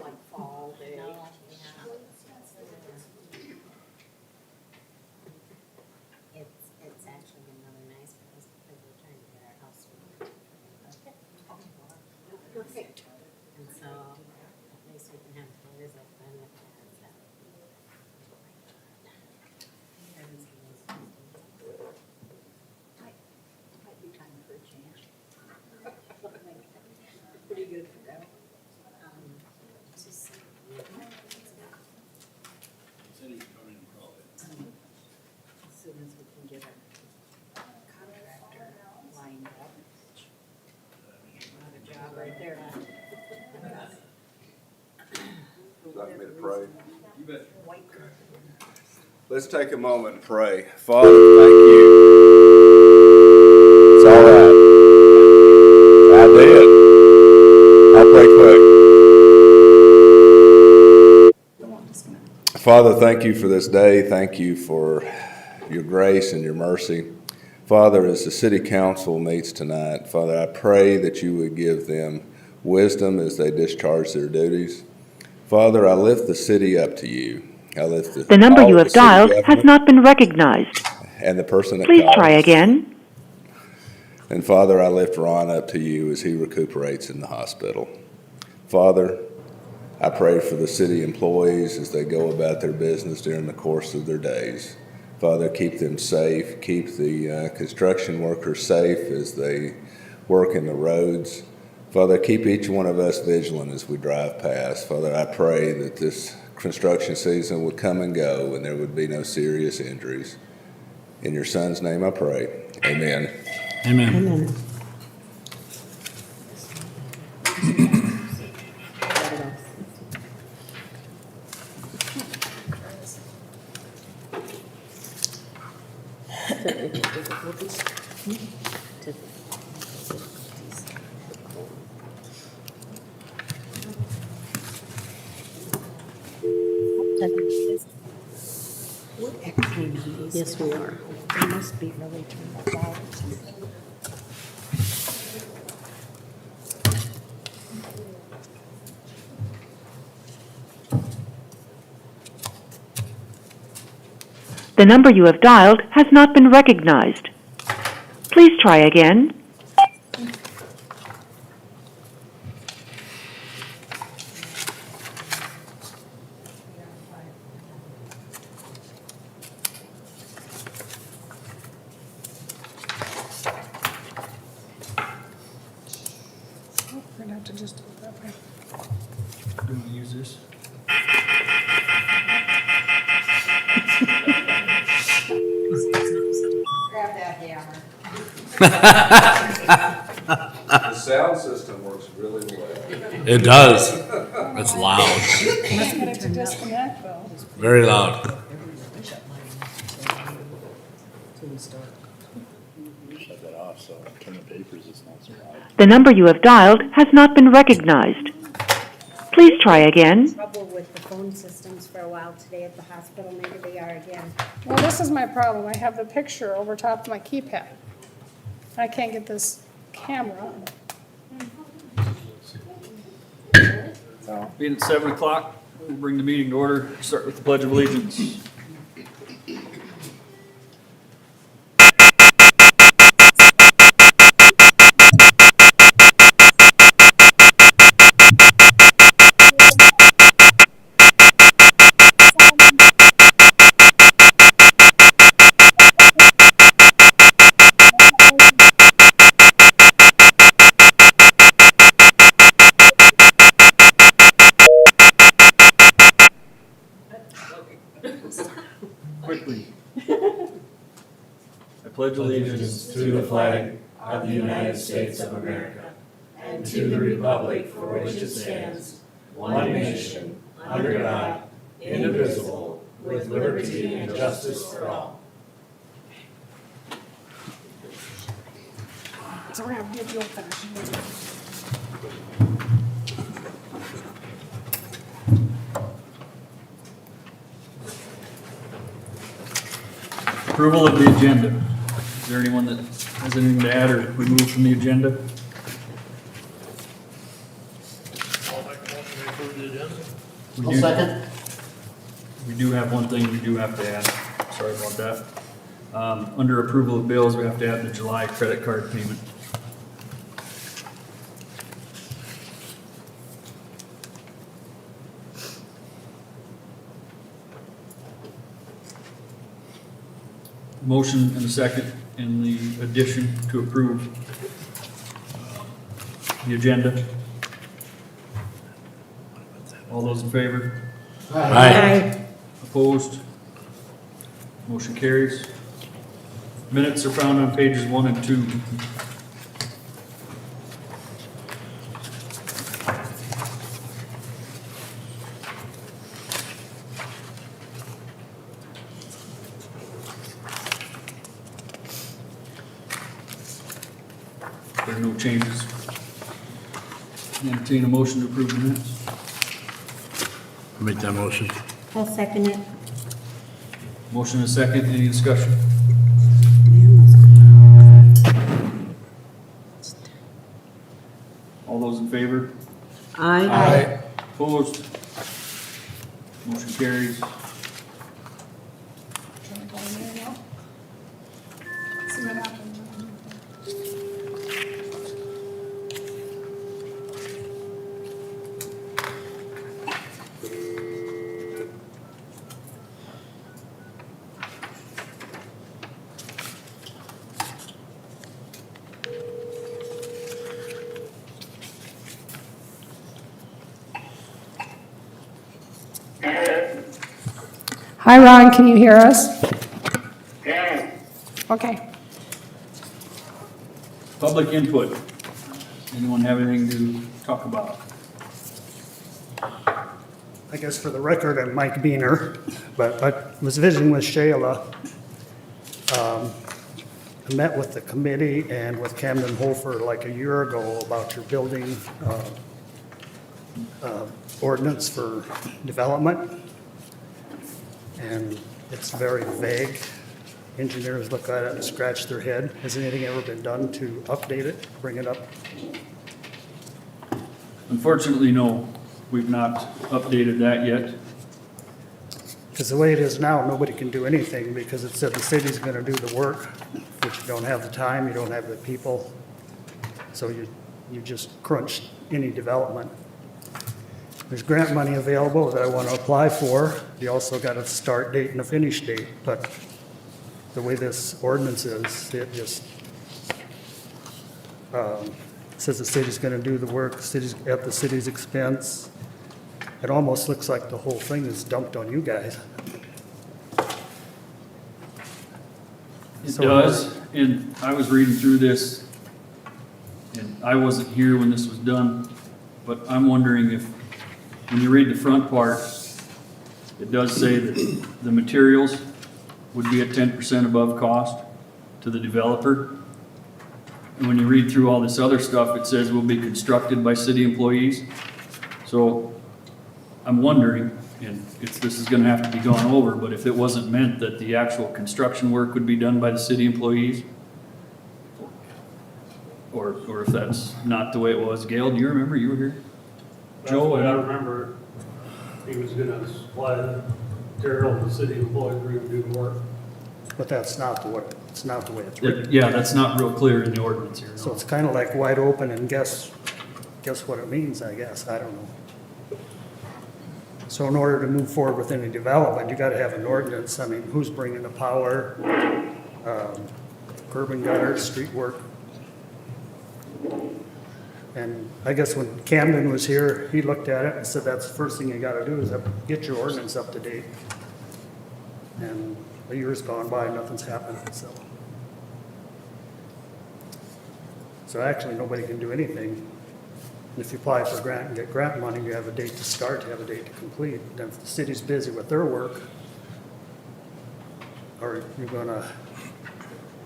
like fall day. No, yeah. It's actually been really nice for us because we're trying to get our house moved. Perfect. And so at least we can have doors open if that's that. Might be time for a change. Pretty good for that. Just Said he'd come in probably. As soon as we can get a contractor lined up. Another job right there. Would you like me to pray? You bet. White curtain. Let's take a moment and pray. Father, thank you. It's all right. I did. I'll pray quick. Father, thank you for this day. Thank you for your grace and your mercy. Father, as the city council meets tonight, Father, I pray that you would give them wisdom as they discharge their duties. Father, I lift the city up to you. I lift The number all you of have the city dialed has government not been recognized. and the person that Please called. try again. And Father, I lift Ron up to you as he recuperates in the hospital. Father, I pray for the city employees as they go about their business during the course of their days. Father, keep them safe. Keep the construction workers safe as they work in the roads. Father, keep each one of us vigilant as we drive past. Father, I pray that this construction season would come and go and there would be no serious injuries. In your Son's name I pray. Amen. Amen. We're acting these. Yes, we are. They must be really turned out. The number you have dialed has not been recognized. Please try again. We're gonna have to just do it that way. Do you want to use this? Grab that hammer. The sound system works really well. It does. It's loud. Must get it to disconnect though. Very loud. Till we start. Shut that off, so turn the papers, it's not so loud. The number you have dialed has not been recognized. Please try again. Trouble with the phone systems for a while today at the hospital. Maybe they are again. Well, this is my problem. I have the picture over top of my keypad. I can't get this camera. So, Being at 7 o'clock, we'll bring the meeting to order, start with the Pledge of Allegiance. Quickly. I pledge allegiance to the flag of the United States of America and to the republic for which it stands, one nation, under God, indivisible, with liberty and justice for all. so we're gonna give you a fashion. approval of the agenda. Is there anyone that has anything to add or remove from the agenda? I'll make a motion to approve the agenda. We I'll do- second. We do have one thing we do have to add, sorry about that. Under approval of bills, we have to add the July credit card payment. Motion and a second in the addition to approve the agenda. All those in favor? Aye. Opposed? Motion carries. Minutes are found on pages 1 and 2. There are no changes. Entertain a motion to approve the minutes. Make that motion. I'll second it. Motion and a second, any discussion? All those in favor? Aye. Opposed? Motion carries. Can I go in there now? See what happens. Hi, Ron, can you hear us? Yeah. Okay. Public input. Anyone have anything to talk about? I guess for the record, I'm Mike Beener, but I was visiting with Shayla. I met with the committee and with Camden Hofer like a year ago about your building ordinance for development. And it's very vague. Engineers look at it and scratch their head. Has anything ever been done to update it, bring it up? Unfortunately, no. We've not updated that yet. Because the way it is now, nobody can do anything because it said the city's gonna do the work, but you don't have the time, you don't have the people. So you just crunch any development. There's grant money available that I want to apply for. You also got a start date and a finish date, but the way this ordinance is, it just says the city's gonna do the work, city's at the city's expense. It almost looks like the whole thing is dumped on you guys. It So- does, and I was reading through this, and I wasn't here when this was done, but I'm wondering if, when you read the front part, it does say that the materials would be at 10% above cost to the developer. And when you read through all this other stuff, it says will be constructed by city employees. So I'm wondering, and this is gonna have to be gone over, but if it wasn't meant that the actual construction work would be done by the city employees, or if that's not the way it was. Gail, do you remember? You were here? That's the way I remember, he was gonna supply the material, the city employees were gonna do the work. But that's not the way, it's not the way it's written. Yeah, that's not real clear in the ordinance here. So it's kind of like wide open and guess what it means, I guess, I don't know. So in order to move forward with any development, you gotta have an ordinance, I mean, who's bringing the power, curb and gutter, street work. And I guess when Camden was here, he looked at it and said, that's the first thing you gotta do is get your ordinance up to date. And a year's gone by, nothing's happened, so. So actually, nobody can do anything. If you apply for grant and get grant money, you have a date to start, you have a date to complete. And if the city's busy with their work, are you gonna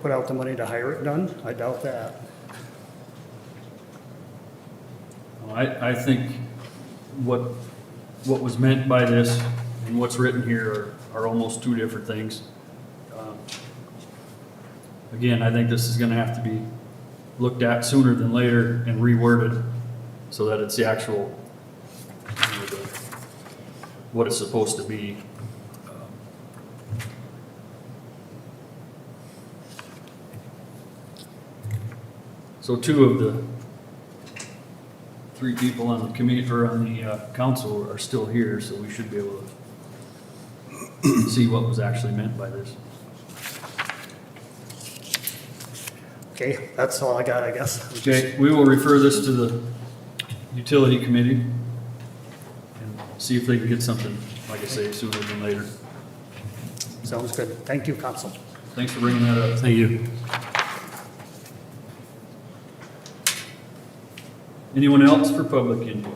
put out the money to hire it done? I doubt that. I think what was meant by this and what's written here are almost two different things. Again, I think this is gonna have to be looked at sooner than later and reworded so that it's the actual, what it's supposed to be. So 2 of the 3 people on the committee, or on the council are still here, so we should be able to see what was actually meant by this. Okay, that's all I got, I guess. Okay, we will refer this to the utility committee and see if they can get something, like I say, sooner than later. Sounds good. Thank you, council. Thanks for bringing that up. Thank you. Anyone else for public input?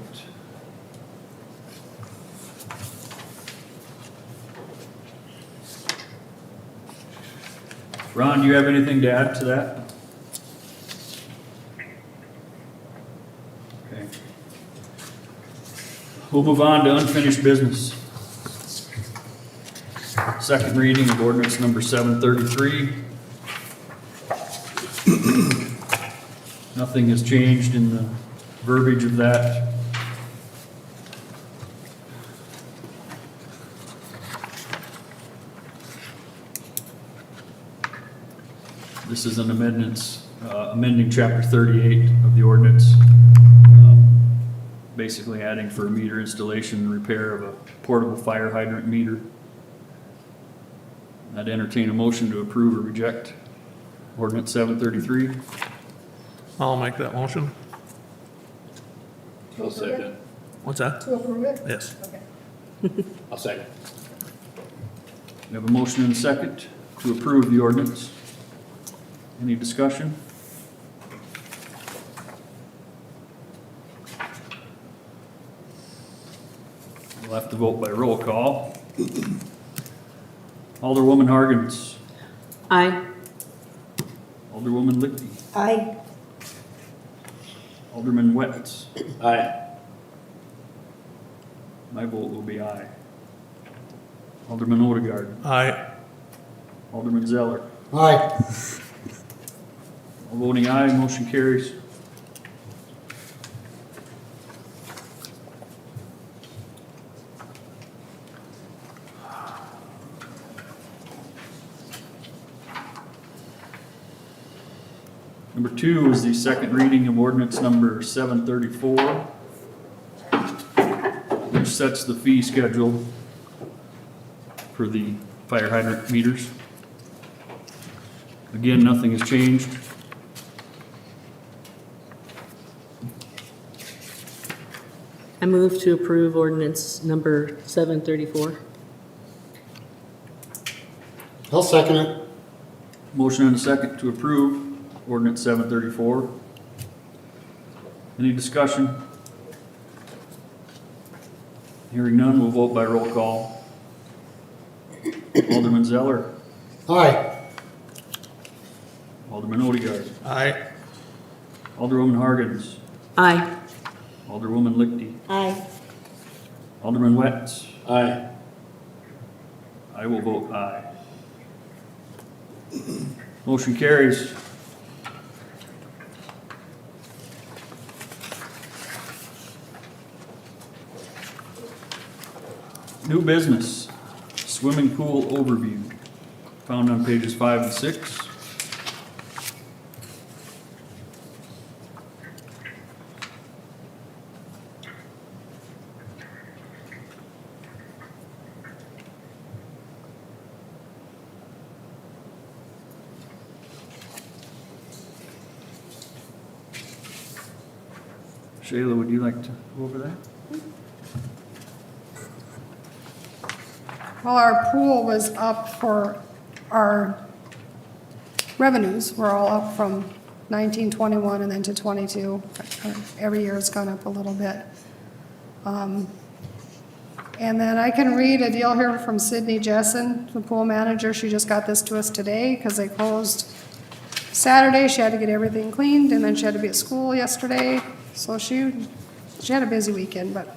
Ron, do you have anything to add to that? Okay. We'll move on to unfinished business. Second reading of ordinance number 733. Nothing has changed in the verbiage of that. This is an amending chapter 38 of the ordinance. Basically adding for meter installation and repair of a portable fire hydrant meter. I'd entertain a motion to approve or reject ordinance 733. I'll make that motion. I'll second. What's that? To approve it? Yes. Okay. I'll second. We have a motion and a second to approve the ordinance. Any discussion? We'll have to vote by roll call. Alderwoman Hargens. Aye. Alderwoman Lichty. Aye. Alderman Wetz. Aye. My vote will be aye. Alderman Odegaard. Aye. Alderman Zeller. Aye. All voting aye, motion carries. Number 2 is the second reading of ordinance number 734, which sets the fee schedule for the fire hydrant meters. Again, nothing has changed. I move to approve ordinance number 734. I'll second it. Motion and a second to approve ordinance 734. Any discussion? Hearing none, we'll vote by roll call. Alderman Zeller. Aye. Alderman Odegaard. Aye. Alderwoman Hargens. Aye. Alderwoman Lichty. Aye. Alderman Wetz. Aye. I will vote aye. Motion carries. New business, swimming pool overview, found on pages 5 and 6. Shayla, would you like to go over that? Well, our pool was up for, our revenues were all up from 1921 and then to 22. Every year it's gone up a little bit. And then I can read a deal here from Sydney Jessen, the pool manager. She just got this to us today because they closed Saturday. She had to get everything cleaned and then she had to be at school yesterday. So she had a busy weekend, but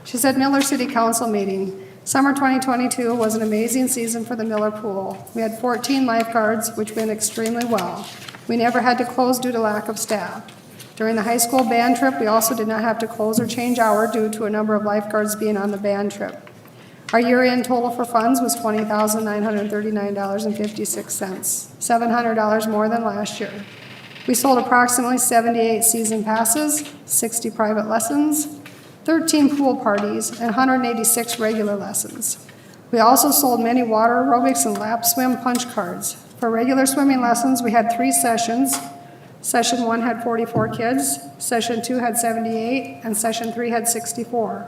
she said Miller City Council meeting. Summer 2022 was an amazing season for the Miller Pool. We had 14 lifeguards, which went extremely well. We never had to close due to lack of staff. During the high school band trip, we also did not have to close or change hour due to a number of lifeguards being on the band trip. Our year-end total for funds was $20,939.56, $700 more than last year. We sold approximately 78 season passes, 60 private lessons, 13 pool parties, and 186 regular lessons. We also sold many water aerobics and lap swim punch cards. For regular swimming lessons, we had 3 sessions. Session 1 had 44 kids, Session 2 had 78, and Session 3 had 64.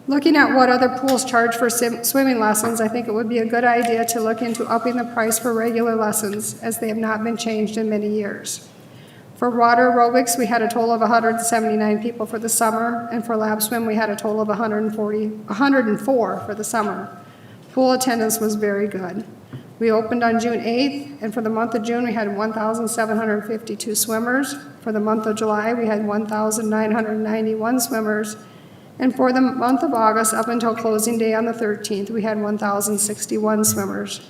Looking at what other pools charge for swimming lessons, I think it would be a good idea to look into upping the price for regular lessons, as they have not been changed in many years. For water aerobics, we had a total of 179 people for the summer, and for lap swim, we had a total of 104 for the summer. Pool attendance was very good. We opened on June 8th, and for the month of June, we had 1,752 swimmers. For the month of July, we had 1,991 swimmers. And for the month of August, up until closing day on the 13th, we had 1,061 swimmers.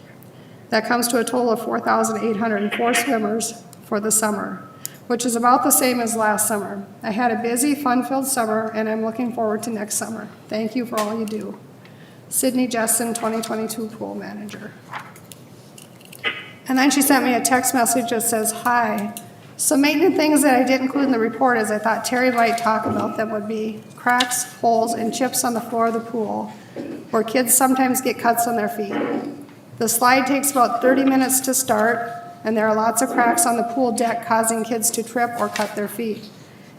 That comes to a total of 4,804 swimmers for the summer, which is about the same as last summer. I had a busy, fun-filled summer, and I'm looking forward to next summer. Thank you for all you do. Sydney Jessen, 2022 Pool Manager. And then she sent me a text message that says, "Hi. Some maintenance things that I didn't include in the report, as I thought Terry might talk about them, would be cracks, holes, and chips on the floor of the pool, where kids sometimes get cuts on their feet. The slide takes about 30 minutes to start, and there are lots of cracks on the pool deck causing kids to trip or cut their feet.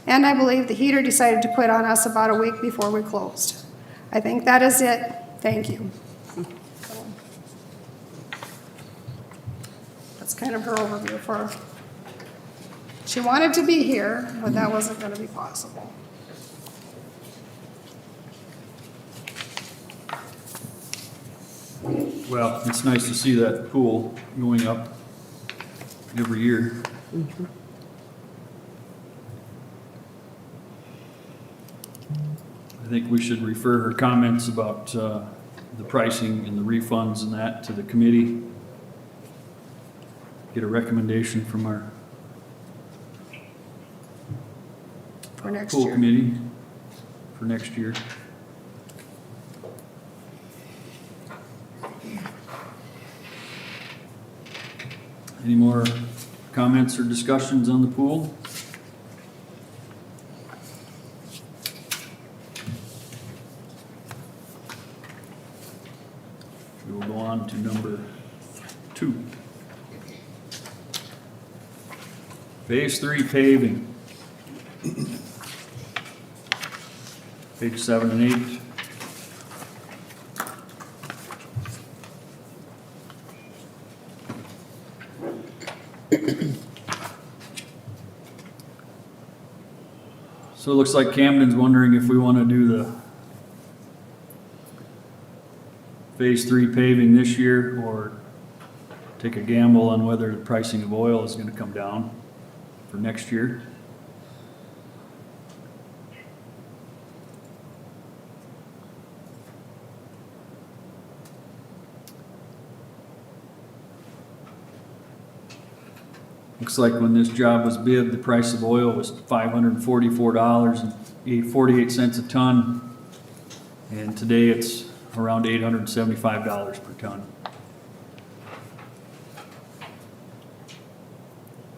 And I believe the heater decided to quit on us about a week before we closed. I think that is it. Thank you." That's kind of her overview for, she wanted to be here, but that wasn't going to be possible. Well, it's nice to see that pool going up every year. I think we should refer her comments about the pricing and the refunds and that to the committee. Get a recommendation from our For next pool year. committee for next year. Any more comments or discussions on the pool? We will go on to number 2. Phase 3 paving. Page 7 and 8. So it looks like Camden's wondering if we want to do the Phase 3 paving this year, or take a gamble on whether the pricing of oil is going to come down for next year. Looks like when this job was bid, the price of oil was $544.48 a ton, and today it's around $875 per ton.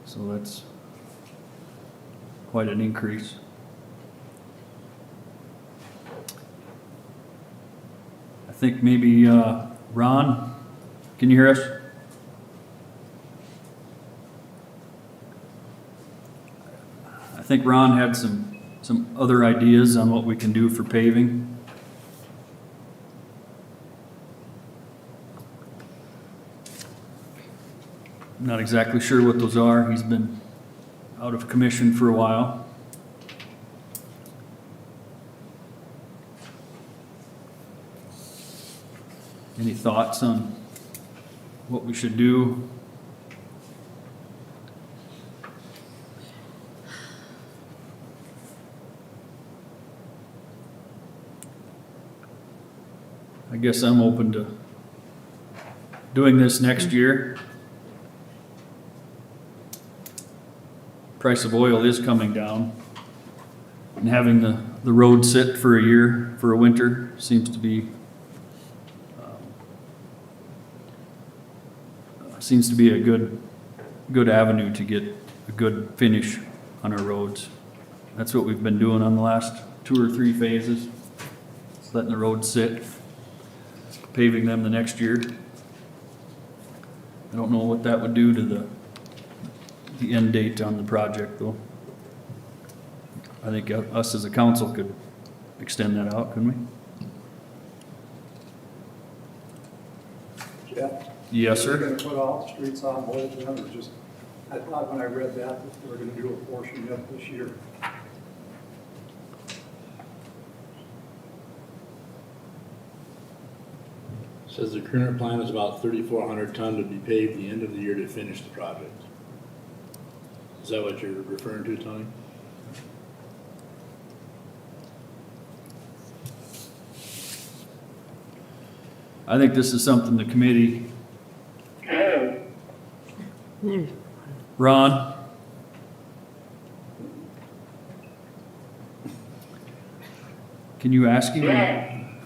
So that's quite an increase. I think maybe Ron, can you hear us? I think Ron had some other ideas on what we can do for paving. I'm not exactly sure what those are. He's been out of commission for a while. Any thoughts on what we should do? I guess I'm open to doing this next year. Price of oil is coming down, and having the road sit for a year, for a winter, seems to be seems to be a good avenue to get a good finish on our roads. That's what we've been doing on the last 2 or 3 phases. Just letting the roads sit, paving them the next year. I don't know what that would do to the end date on the project though. I think us as a council could extend that out, couldn't we? Jeff? Yes, They're sir. gonna put all the streets on hold, and or just, I thought when I read that they were gonna do a portion yet this year. Says the current plan is about 3,400 ton to be paved the end of the year to finish the project. Is that what you're referring to, Tony? I think this is something the committee, Ron? Can you ask him?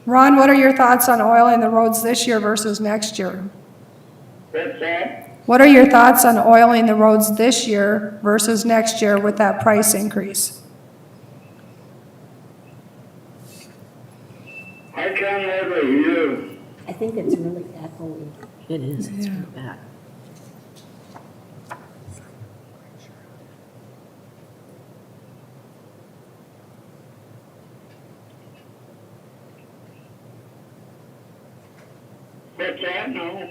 Ron, what are your thoughts on oiling the roads this year versus next year? What's that? What are your thoughts on oiling the roads this year versus next year with that price increase? I can't ever hear. I think it's really echoey. It is, it's pretty bad. What's that now?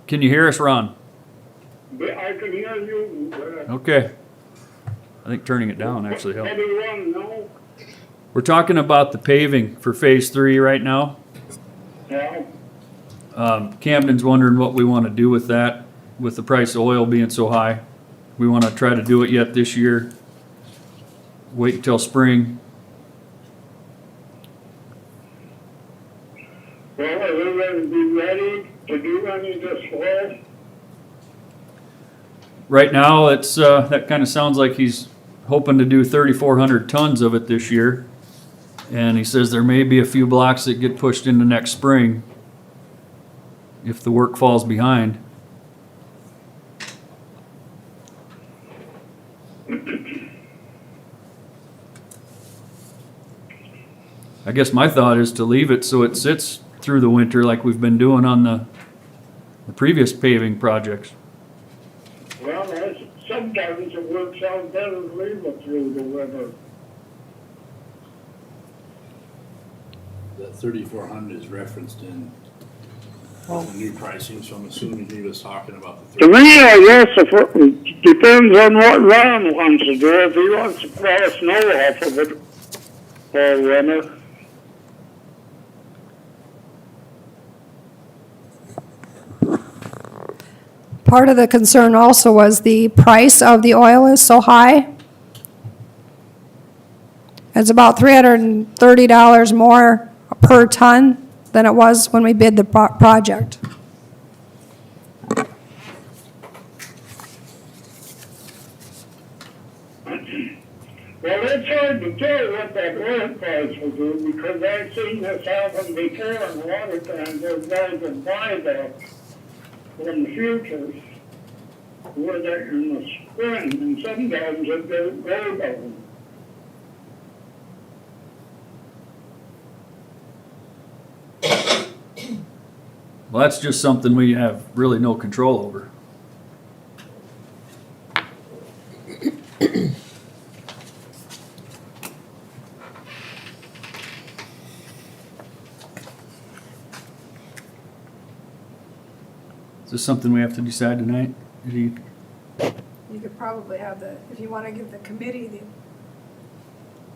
Can you hear us, Ron? I can hear you. Okay. I think turning it down actually helped. Everyone know? We're talking about the paving for phase 3 right now. Yeah. Camden's wondering what we want to do with that, with the price of oil being so high. We want to try to do it yet this year. Wait until spring. Well, are we going to be ready to do any this fall? Right now, it's, that kind of sounds like he's hoping to do 3,400 tons of it this year. And he says there may be a few blocks that get pushed into next spring if the work falls behind. I guess my thought is to leave it so it sits through the winter like we've been doing on the previous paving projects. Well, sometimes it works out better to leave it through the winter. That 3,400 is referenced in the new pricing, so I'm assuming he was talking about the. To me, I guess it depends on what Ron wants to do. If he wants to plow snow off of it all winter. Part of the concern also was the price of the oil is so high. It's about $330 more per ton than it was when we bid the project. Well, it's hard to tell what that oil price will do because I've seen this happen before in a lot of times. There's guys that buy that from the futures where they're in the spring, and sometimes it goes down. Well, that's just something we have really no control over. Is this something we have to decide tonight? You could probably have if you want to give the committee the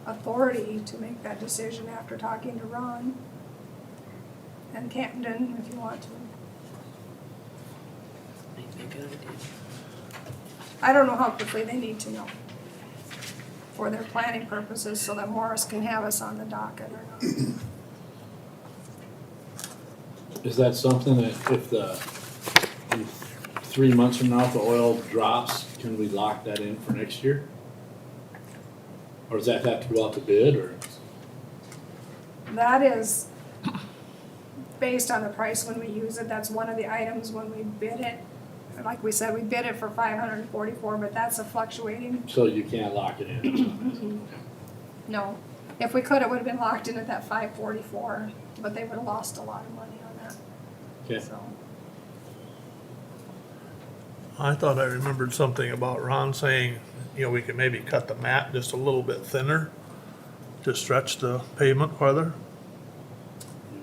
authority to make that decision after talking to Ron and Camden, if you want to. Might be a good idea. I don't know how quickly they need to know for their planning purposes so that Morris can have us on the docket or not. Is that something that if in 3 months from now, if the oil drops, can we lock that in for next year? Or does that have to go out to bid, or? That is based on the price when we use it. That's one of the items when we bid it. Like we said, we bid it for 544, but that's a fluctuating. So you can't lock it in? No. If we could, it would have been locked in at that 544, but they would have lost a lot of money on that, Okay. so. I thought I remembered something about Ron saying, you know, we could maybe cut the mat just a little bit thinner to stretch the pavement farther.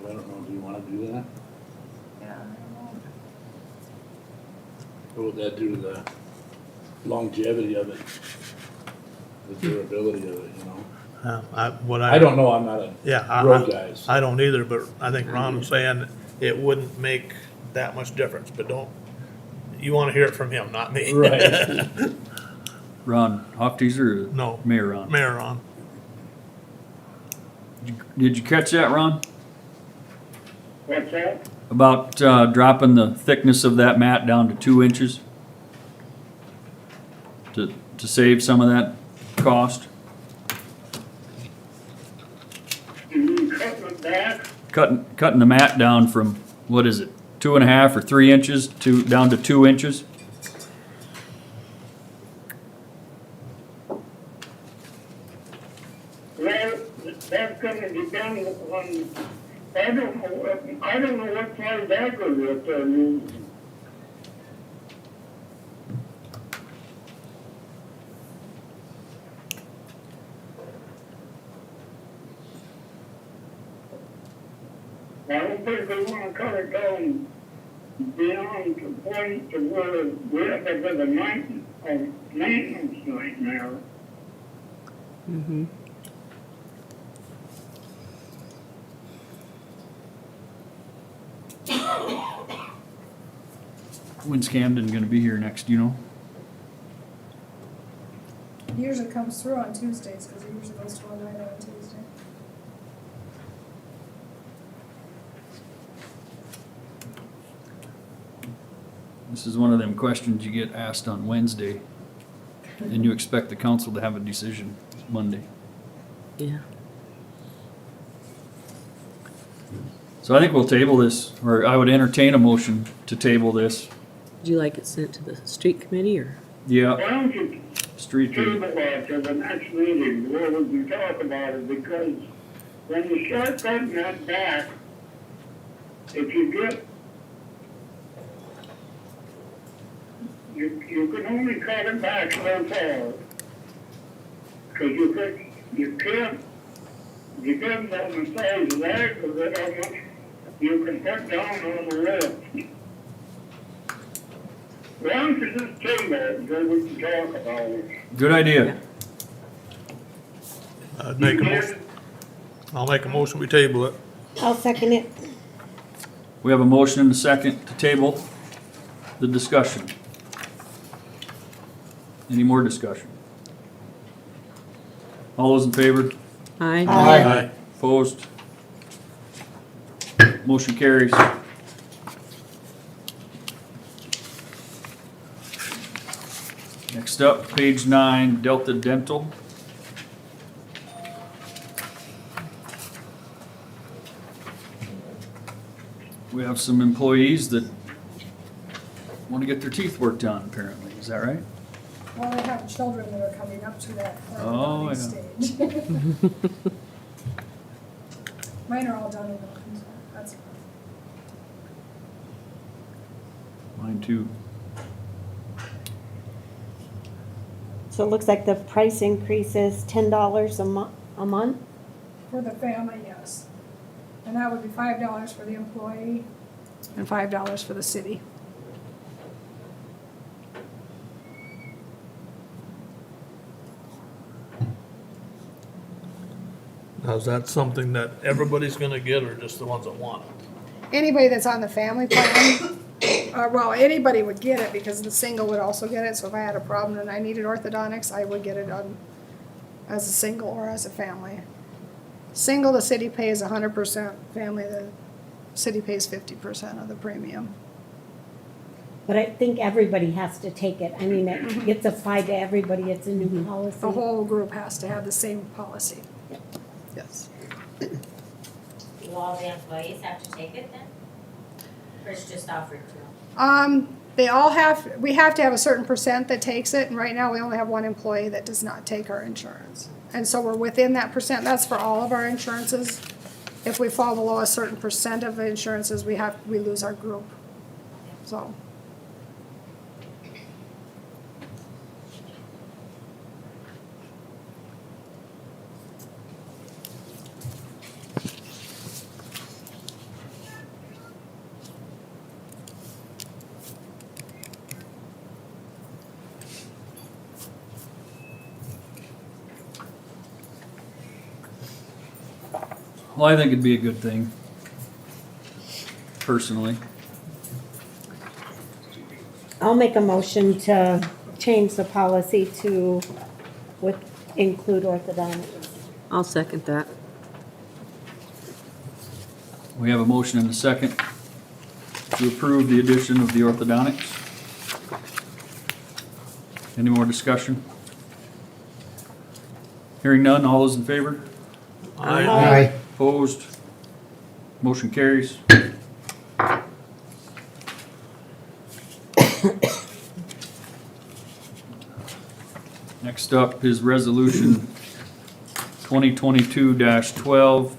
I don't know, do you wanna do that? Yeah, I don't know. What would that do to the longevity of it? The durability of it, you know? I don't know, I'm not a road guy. So. I don't either, but I think Ron was saying it wouldn't make that much difference, but you wanna hear it from him, not me. Right. Ron Hofteaser or No. Mayor Ron? Mayor Ron. Did you catch that, Ron? What's that? About dropping the thickness of that mat down to 2 inches? To save some of that cost? You mean cutting it back? Cutting the mat down from, what is it, 2.5 or 3 inches down to 2 inches? Well, that's gonna depend on, I don't know what size aggregate they're using. I don't think they wanna cut it down beyond the point to where we have to have a maintenance nightmare. Mm-hmm. When's Camden gonna be here next, do you know? He usually comes through on Tuesdays, because he usually goes to one night on Tuesday. This is one of them questions you get asked on Wednesday, and you expect the council to have a decision Monday. Yeah. So I think we'll table this, or I would entertain a motion to table this. Would you like it sent to the street committee or? Yeah, Why don't you street table committee. that to the next meeting where we can talk about it, because when you start cutting that back, if you get, you can only cut it back so far. Cause you can't, depends on the size of the aggregate, how much you can put down on the lift. Why don't you just table it, then we can talk about it. Good idea. I'll make a motion, we table it. I'll second it. We have a motion and a second to table the discussion. Any more discussion? All those in favor? Aye. Aye. Opposed? Motion carries. Next up, page 9, Delta Dental. We have some employees that want to get their teeth worked on, apparently. Is that right? Well, they have children that are coming up to that Oh, yeah. stage. Mine are all done in Milton, so that's fine. Mine too. So it looks like the price increase is $10 a month? For the family, yes. And that would be $5 for the employee and $5 for the city. Now, is that something that everybody's gonna get, or just the ones that want it? Anybody that's on the family plan, well, anybody would get it because the single would also get it. So if I had a problem and I needed orthodontics, I would get it on as a single or as a family. Single, the city pays 100%. Family, the city pays 50% of the premium. But I think everybody has to take it. I mean, it gets applied to everybody. It's a new policy. The whole group has to have the same policy. Yes. Do all the employees have to take it then? Or it's just offered to them? They all have, we have to have a certain percent that takes it, and right now we only have one employee that does not take our insurance. And so we're within that percent, that's for all of our insurances. If we fall below a certain percent of the insurances, we lose our group, so. Well, I think it'd be a good thing, personally. I'll make a motion to change the policy to include orthodontics. I'll second that. We have a motion and a second to approve the addition of the orthodontics. Any more discussion? Hearing none, all those in favor? Aye. Opposed? Motion carries. Next up is resolution 2022-12,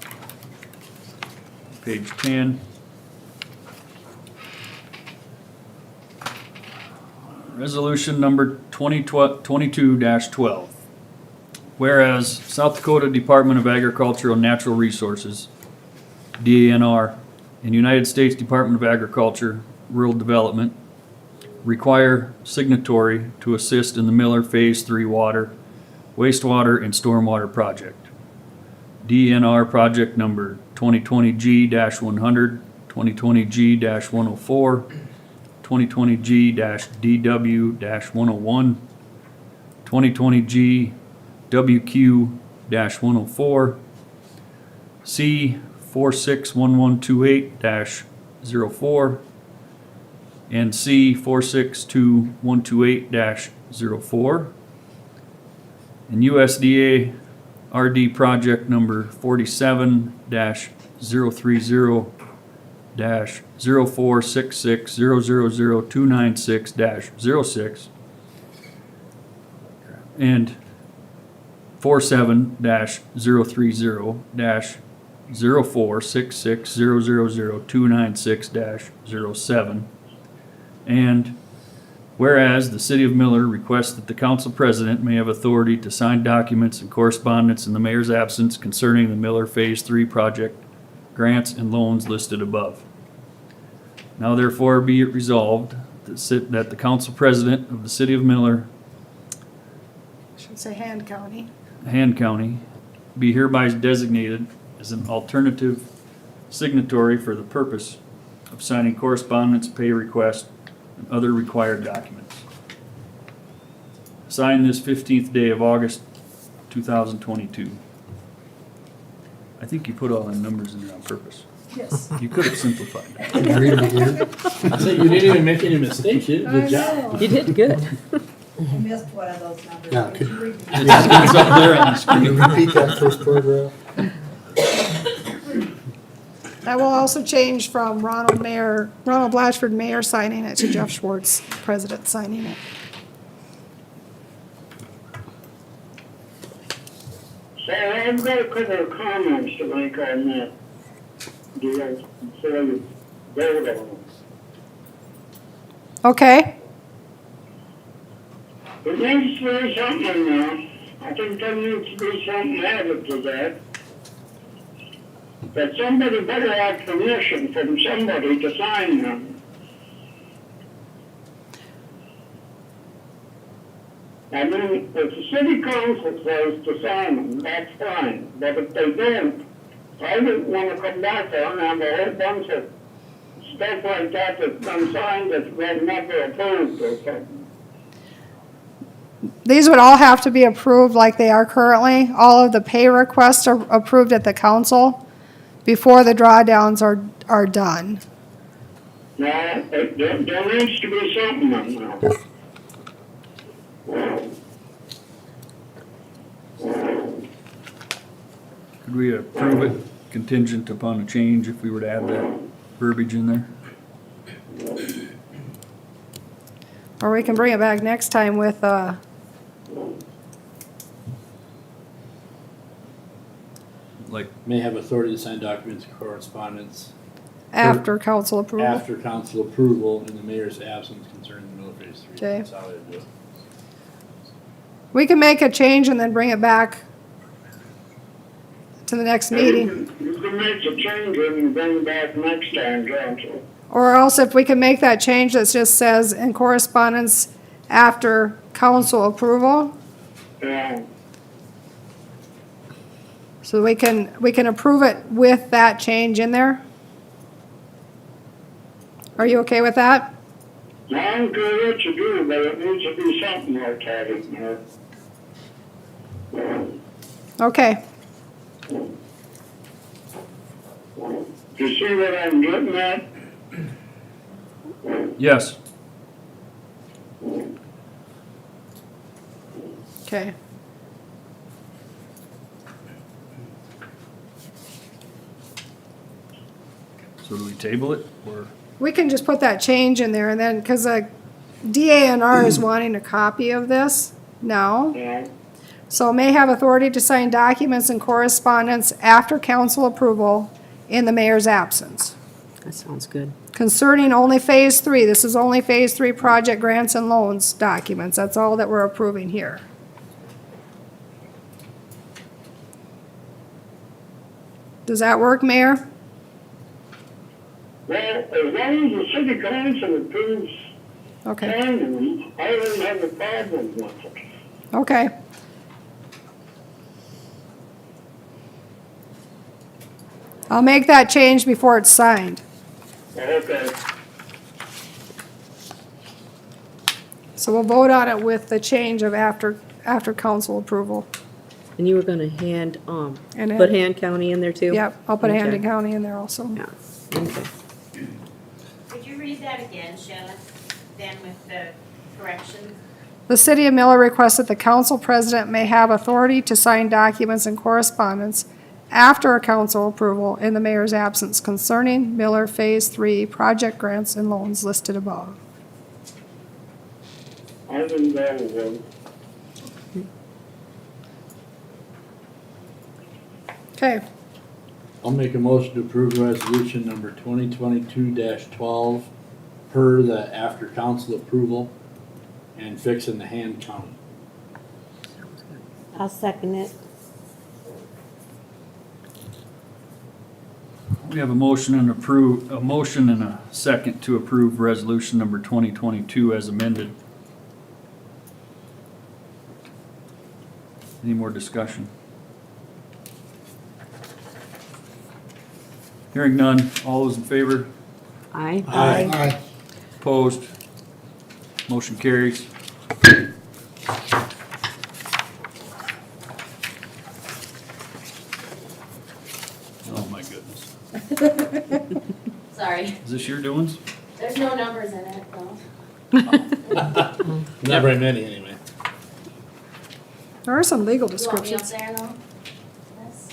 page 10. Resolution number 2022-12. Whereas South Dakota Department of Agricultural and Natural Resources, DANR, and United States Department of Agriculture, Rural Development require signatory to assist in the Miller Phase 3 water, wastewater, and stormwater project. DNR project number 2020G-100, 2020G-104, 2020G-DW-101, 2020G WQ-104, C461128-04, and C462128-04, and USDA RD project number 47-030-0466000296-06, and 47-030-0466000296-07. And whereas the City of Miller requests that the council president may have authority to sign documents and correspondence in the mayor's absence concerning the Miller Phase 3 project grants and loans listed above. Now therefore be it resolved that the council president of the City of Miller, Should say Hand County. Han County, be hereby designated as an alternative signatory for the purpose of signing correspondence, pay request, and other required documents. Signed this 15th day of August, 2022. I think you put all the numbers in there on purpose. Yes. You could have simplified it. I said you didn't even make any mistakes, you did a good job. You did good. I missed one of those numbers. Yeah, Could you repeat? It's up there on the Can you screen. repeat that first paragraph? That will also change from Ronald Blatchford, mayor signing it, to Jeff Schwartz, president, signing it. So I've got a couple of comments to make on that deal before you vote on it. Okay, There needs to be something in there. I think there needs to be something added to that. That somebody better have permission from somebody to sign them. I mean, if the city council says to sign them, that's fine. But if they don't, I wouldn't want to come back there and have a whole bunch of stuff like that that's been signed that's been never approved or something. these would all have to be approved like they are currently. All of the pay requests are approved at the council before the drawdowns are done. Now, there needs to be something on there. Could we approve it contingent upon a change if we were to add that verbiage in there? Or we can bring it back next time with, Like, May have authority to sign documents and correspondence after council approval. after council approval in the mayor's absence concerning the mill phase 3. Okay. That's how they do it. We can make a change and then bring it back to the next meeting. You can make the change and bring it back next time, council. Or else if we can make that change that just says in correspondence after council approval, Yeah, so we can approve it with that change in there. Are you okay with that? I don't care what you do, but it needs to be something like that in there. Okay, You see what I'm getting at? yes, okay. so do we table it, or? We can just put that change in there and then, because DANR is wanting a copy of this now. Yeah. So may have authority to sign documents and correspondence after council approval in the mayor's absence. That sounds good. Concerning only phase 3, this is only phase 3 project grants and loans documents. That's all that we're approving here. Does that work, Mayor? Well, as long as the city council approves Okay, signing, I don't have a problem with it. okay. I'll make that change before it's signed. Okay. So we'll vote on it with the change of after council approval. And you were gonna hand, And put then- hand county in there too? Yep, I'll put Okay. Hampton County in there also. Yeah, okay. Could you read that again, Shannon, then with the corrections? The city of Miller requests that the council president may have authority to sign documents and correspondence after a council approval in the mayor's absence concerning Miller Phase 3 project grants and loans listed above. I think that will work. Okay, I'll make a motion to approve resolution number 2022-12 per the after council approval and fixing the hand count. Sounds good. I'll second it. We have a motion and a motion and a second to approve resolution number 2022 as amended. Any more discussion? Hearing none, all those in favor? Aye. Aye. Opposed? Motion carries. Oh my goodness. Sorry, Is this your doings? there's no numbers in it, though. Not very many anyway. there are some legal You want me up descriptions. there, though? Yes.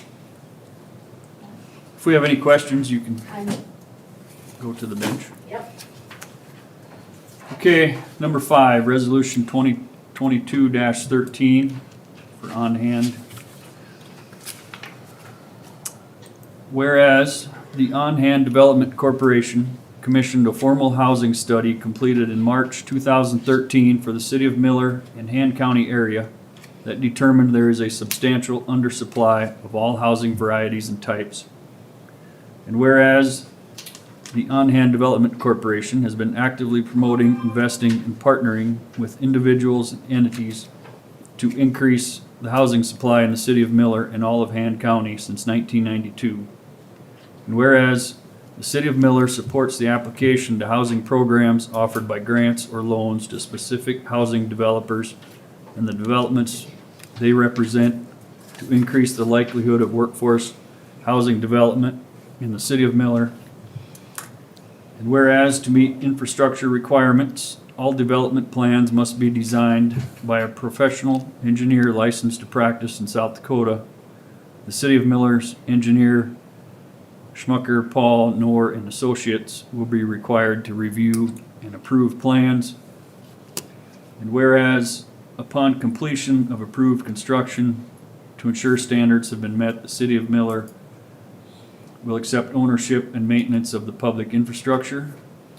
If we have any questions, you can I'm, go to the bench. yep. Okay, number 5, resolution 2022-13 for on hand. Whereas the On Hand Development Corporation commissioned a formal housing study completed in March 2013 for the city of Miller and Han County area that determined there is a substantial undersupply of all housing varieties and types. And whereas the On Hand Development Corporation has been actively promoting, investing, and partnering with individuals and entities to increase the housing supply in the city of Miller and all of Han County since 1992. And whereas the city of Miller supports the application to housing programs offered by grants or loans to specific housing developers and the developments they represent to increase the likelihood of workforce housing development in the city of Miller. And whereas to meet infrastructure requirements, all development plans must be designed by a professional engineer licensed to practice in South Dakota, the City of Miller's engineer, Schmucker, Paul, Knorr, and Associates will be required to review and approve plans. And whereas upon completion of approved construction, to ensure standards have been met, the City of Miller will accept ownership and maintenance of the public infrastructure.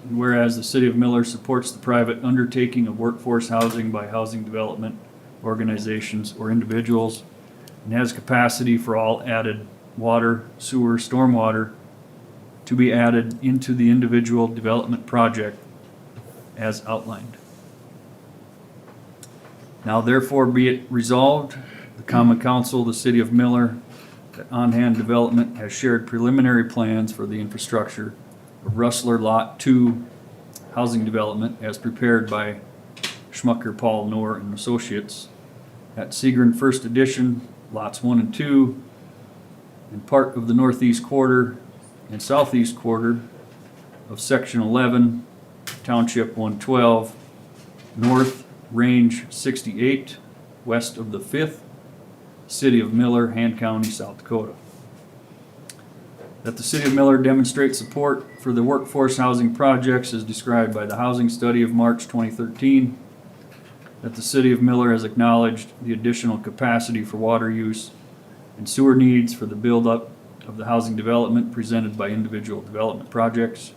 And whereas the City of Miller supports the private undertaking of workforce housing by housing development organizations or individuals, and has capacity for all added water, sewer, stormwater to be added into the individual development project as outlined. Now therefore be it resolved, the Common Council of the City of Miller, that On Hand Development has shared preliminary plans for the infrastructure of Rustler Lot 2 housing development as prepared by Schmucker, Paul, Knorr, and Associates at Segrin First Edition, Lots 1 and 2, and part of the northeast quarter and southeast quarter of Section 11, Township 112, North Range 68, west of the 5th, City of Miller, Hand County, South Dakota. That the City of Miller demonstrates support for the workforce housing projects as described by the Housing Study of March 2013. That the City of Miller has acknowledged the additional capacity for water use and sewer needs for the buildup of the housing development presented by individual development projects.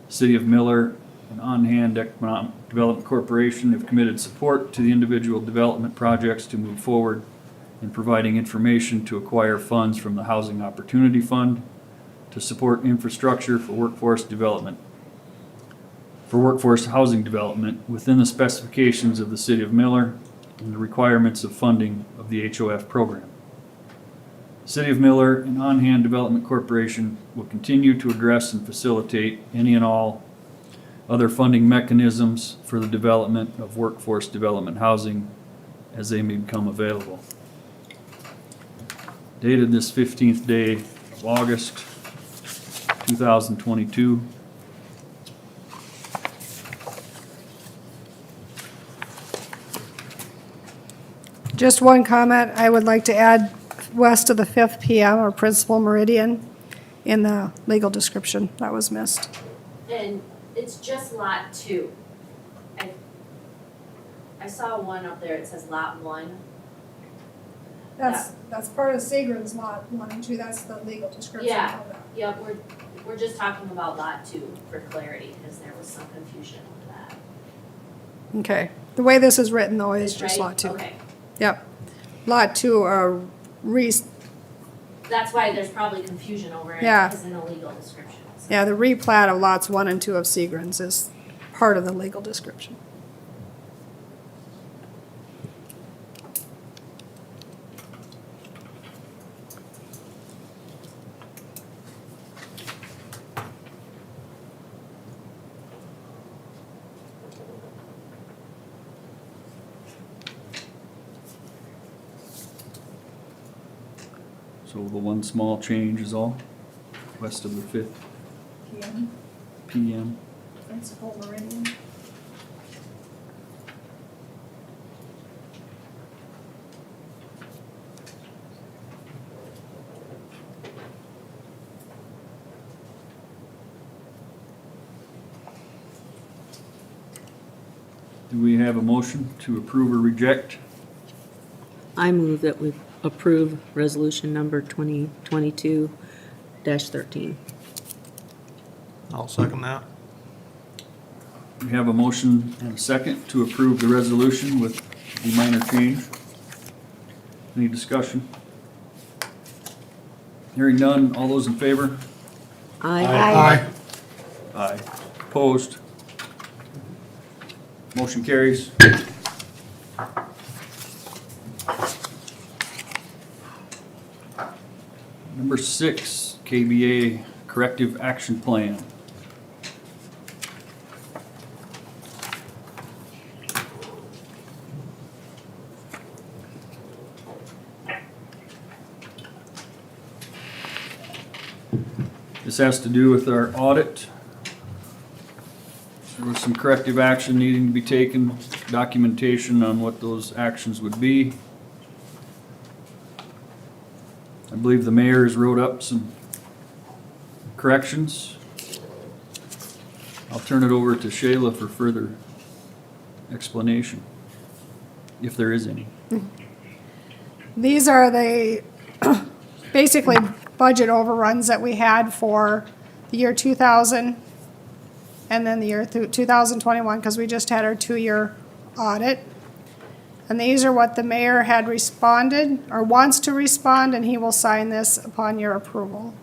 City of Miller and On Hand Economic Development Corporation have committed support to the individual development projects to move forward in providing information to acquire funds from the Housing Opportunity Fund to support infrastructure for workforce development, for workforce housing development within the specifications of the City of Miller and the requirements of funding of the HOF program. City of Miller and On Hand Development Corporation will continue to address and facilitate any and all other funding mechanisms for the development of workforce development housing as they may become available. Dated this 15th day of August, 2022. Just one comment, I would like to add west of the 5th PM or principal meridian in the legal description. That was missed. And it's just lot 2. I saw one up there, it says lot 1. That's part of Segrin's lot 1 and 2, that's the legal description Yeah. of that. Yep, we're just talking about lot 2 for clarity, because there was some confusion with that. Okay, the way this is written though is Is just right? lot 2. Okay, Yep. Lot 2 are that's why there's probably confusion over it, Yeah. because in the legal description. So. yeah, the replat of lots 1 and 2 of Segrin's is part of the legal description. So the one small change is all west of the 5th PM. Principal meridian. Do we have a motion to approve or reject? I move that we approve resolution number 2022-13. I'll second that. We have a motion and a second to approve the resolution with the minor change. Any discussion? Hearing none, all those in favor? Aye. Aye. Opposed? Motion carries. Number 6, KBA Corrective Action Plan. This has to do with our audit There was some corrective action needing to be taken, documentation on what those actions would be. I believe the mayor has wrote up some corrections. I'll turn it over to Shayla for further explanation, if there is any. These are the basically budget overruns that we had for the year 2000 and then the year 2021, because we just had our 2-year audit. And these are what the mayor had responded or wants to respond, and he will sign this upon your approval.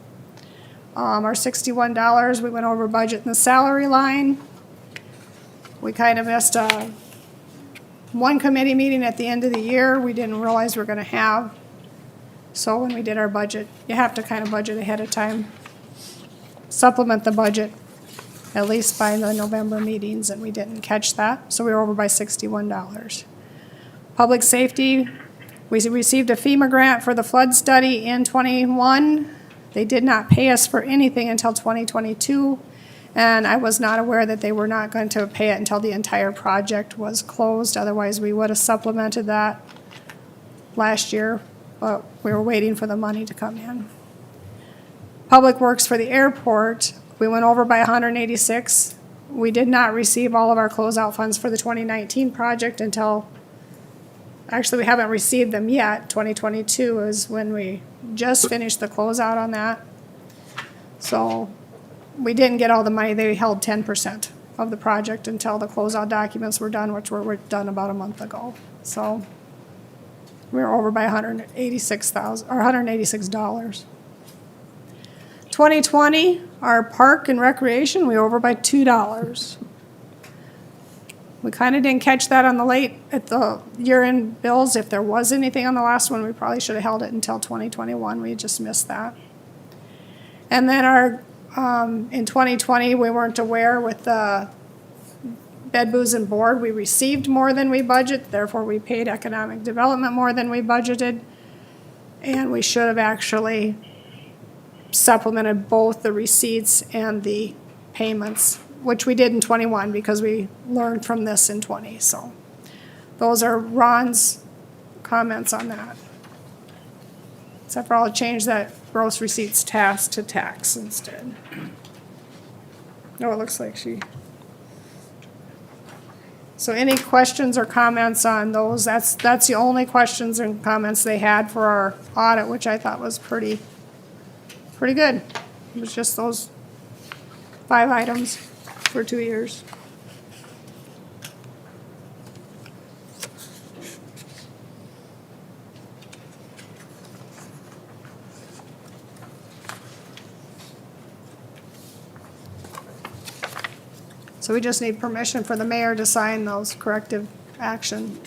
Our $61, we went over budget in the salary line. We kind of missed one committee meeting at the end of the year we didn't realize we were going to have. So when we did our budget, you have to kind of budget ahead of time. Supplement the budget at least by the November meetings, and we didn't catch that. So we were over by $61. Public safety, we received a FEMA grant for the flood study in '21. They did not pay us for anything until 2022. And I was not aware that they were not going to pay it until the entire project was closed. Otherwise, we would have supplemented that last year, but we were waiting for the money to come in. Public Works for the airport, we went over by 186. We did not receive all of our closeout funds for the 2019 project until, actually we haven't received them yet. 2022 is when we just finished the closeout on that. So we didn't get all the money. They held 10% of the project until the closeout documents were done, which were done about a month ago. So we were over by $186. 2020, our park and recreation, we were over by $2. We kind of didn't catch that on the at the year-end bills. If there was anything on the last one, we probably should have held it until 2021. We just missed that. And then our in 2020, we weren't aware with the bed, booze, and board. We received more than we budgeted, therefore we paid economic development more than we budgeted. And we should have actually supplemented both the receipts and the payments, which we did in 21 because we learned from this in 20. So those are Ron's comments on that. Except for I'll change that gross receipts task to tax instead. No, it looks like she. So any questions or comments on those? That's the only questions and comments they had for our audit, which I thought was pretty good. It was just those 5 items for 2 years. So we just need permission for the mayor to sign those corrective action.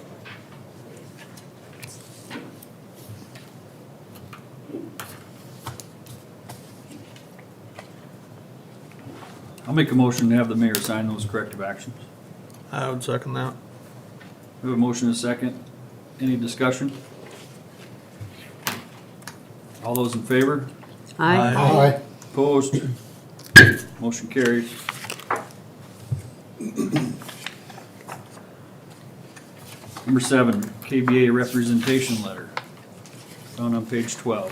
I'll make a motion to have the mayor sign those corrective actions. I would second that. We have a motion and a second. Any discussion? All those in favor? Aye. Opposed? Motion carries. Number 7, KBA representation letter, found on page 12.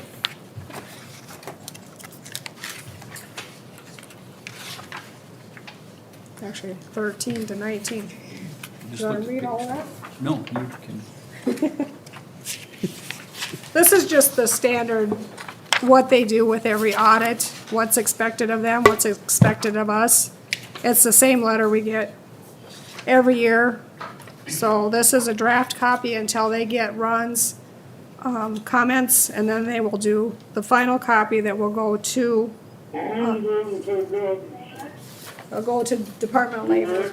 Actually, 13 to 19. Just You want look to at read all page- that? No, you can. This is just the standard, what they do with every audit, what's expected of them, what's expected of us. It's the same letter we get every year. So this is a draft copy until they get Ron's comments, and then they will do the final copy that will go to, will go to Department of Labor.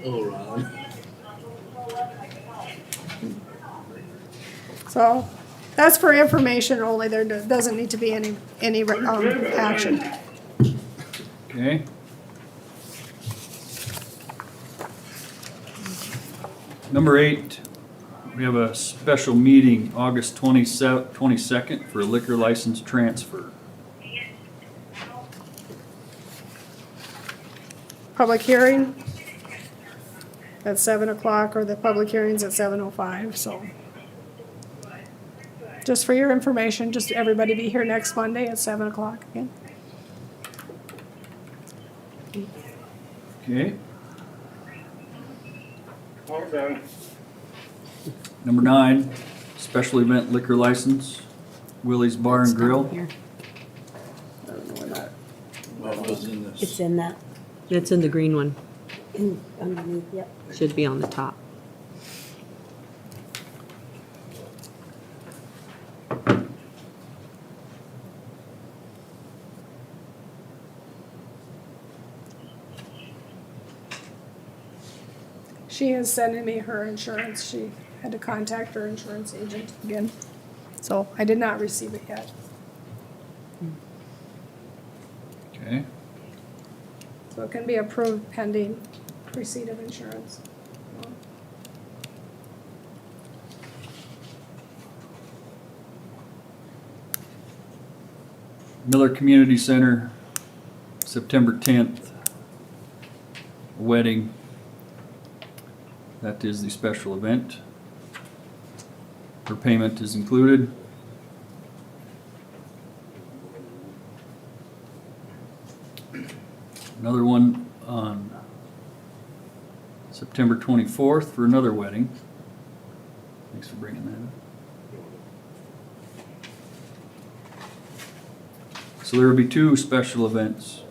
Oh, Ron. So that's for information only. There doesn't need to be any action. Okay. Number 8, We have a special meeting, August 22nd, for a liquor license transfer. Public hearing at 7 o'clock, or the public hearing's at 7:05, so. Just for your information, just everybody be here next Monday at 7 o'clock again. Okay. Okay. Number 9, special event liquor license, Willie's Bar and Grill. Here. I don't know where that, What was in this? It's in that. It's in the green one. Underneath, yep. Should be on the top. she is sending me her insurance, she had to contact her insurance agent again. So I did not receive it yet. Okay. So it can be approved pending receipt of insurance. Miller Community Center, September 10th, wedding. That is the special event. Her payment is included. Another one on September 24th for another wedding. Thanks for bringing that up. So there will be 2 special events.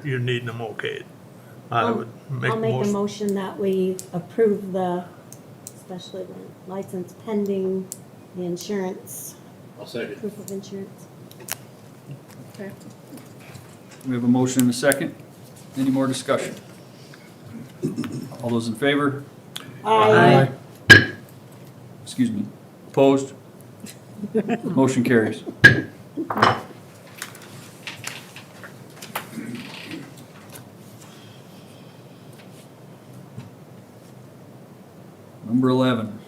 You're needing them okayed. I would make I'll a make a motion. motion that we approve the special event license pending the insurance, I'll second. proof of insurance. Okay. We have a motion and a second. Any more discussion? All those in favor? Aye. Excuse me. Opposed? Motion carries. Number 11.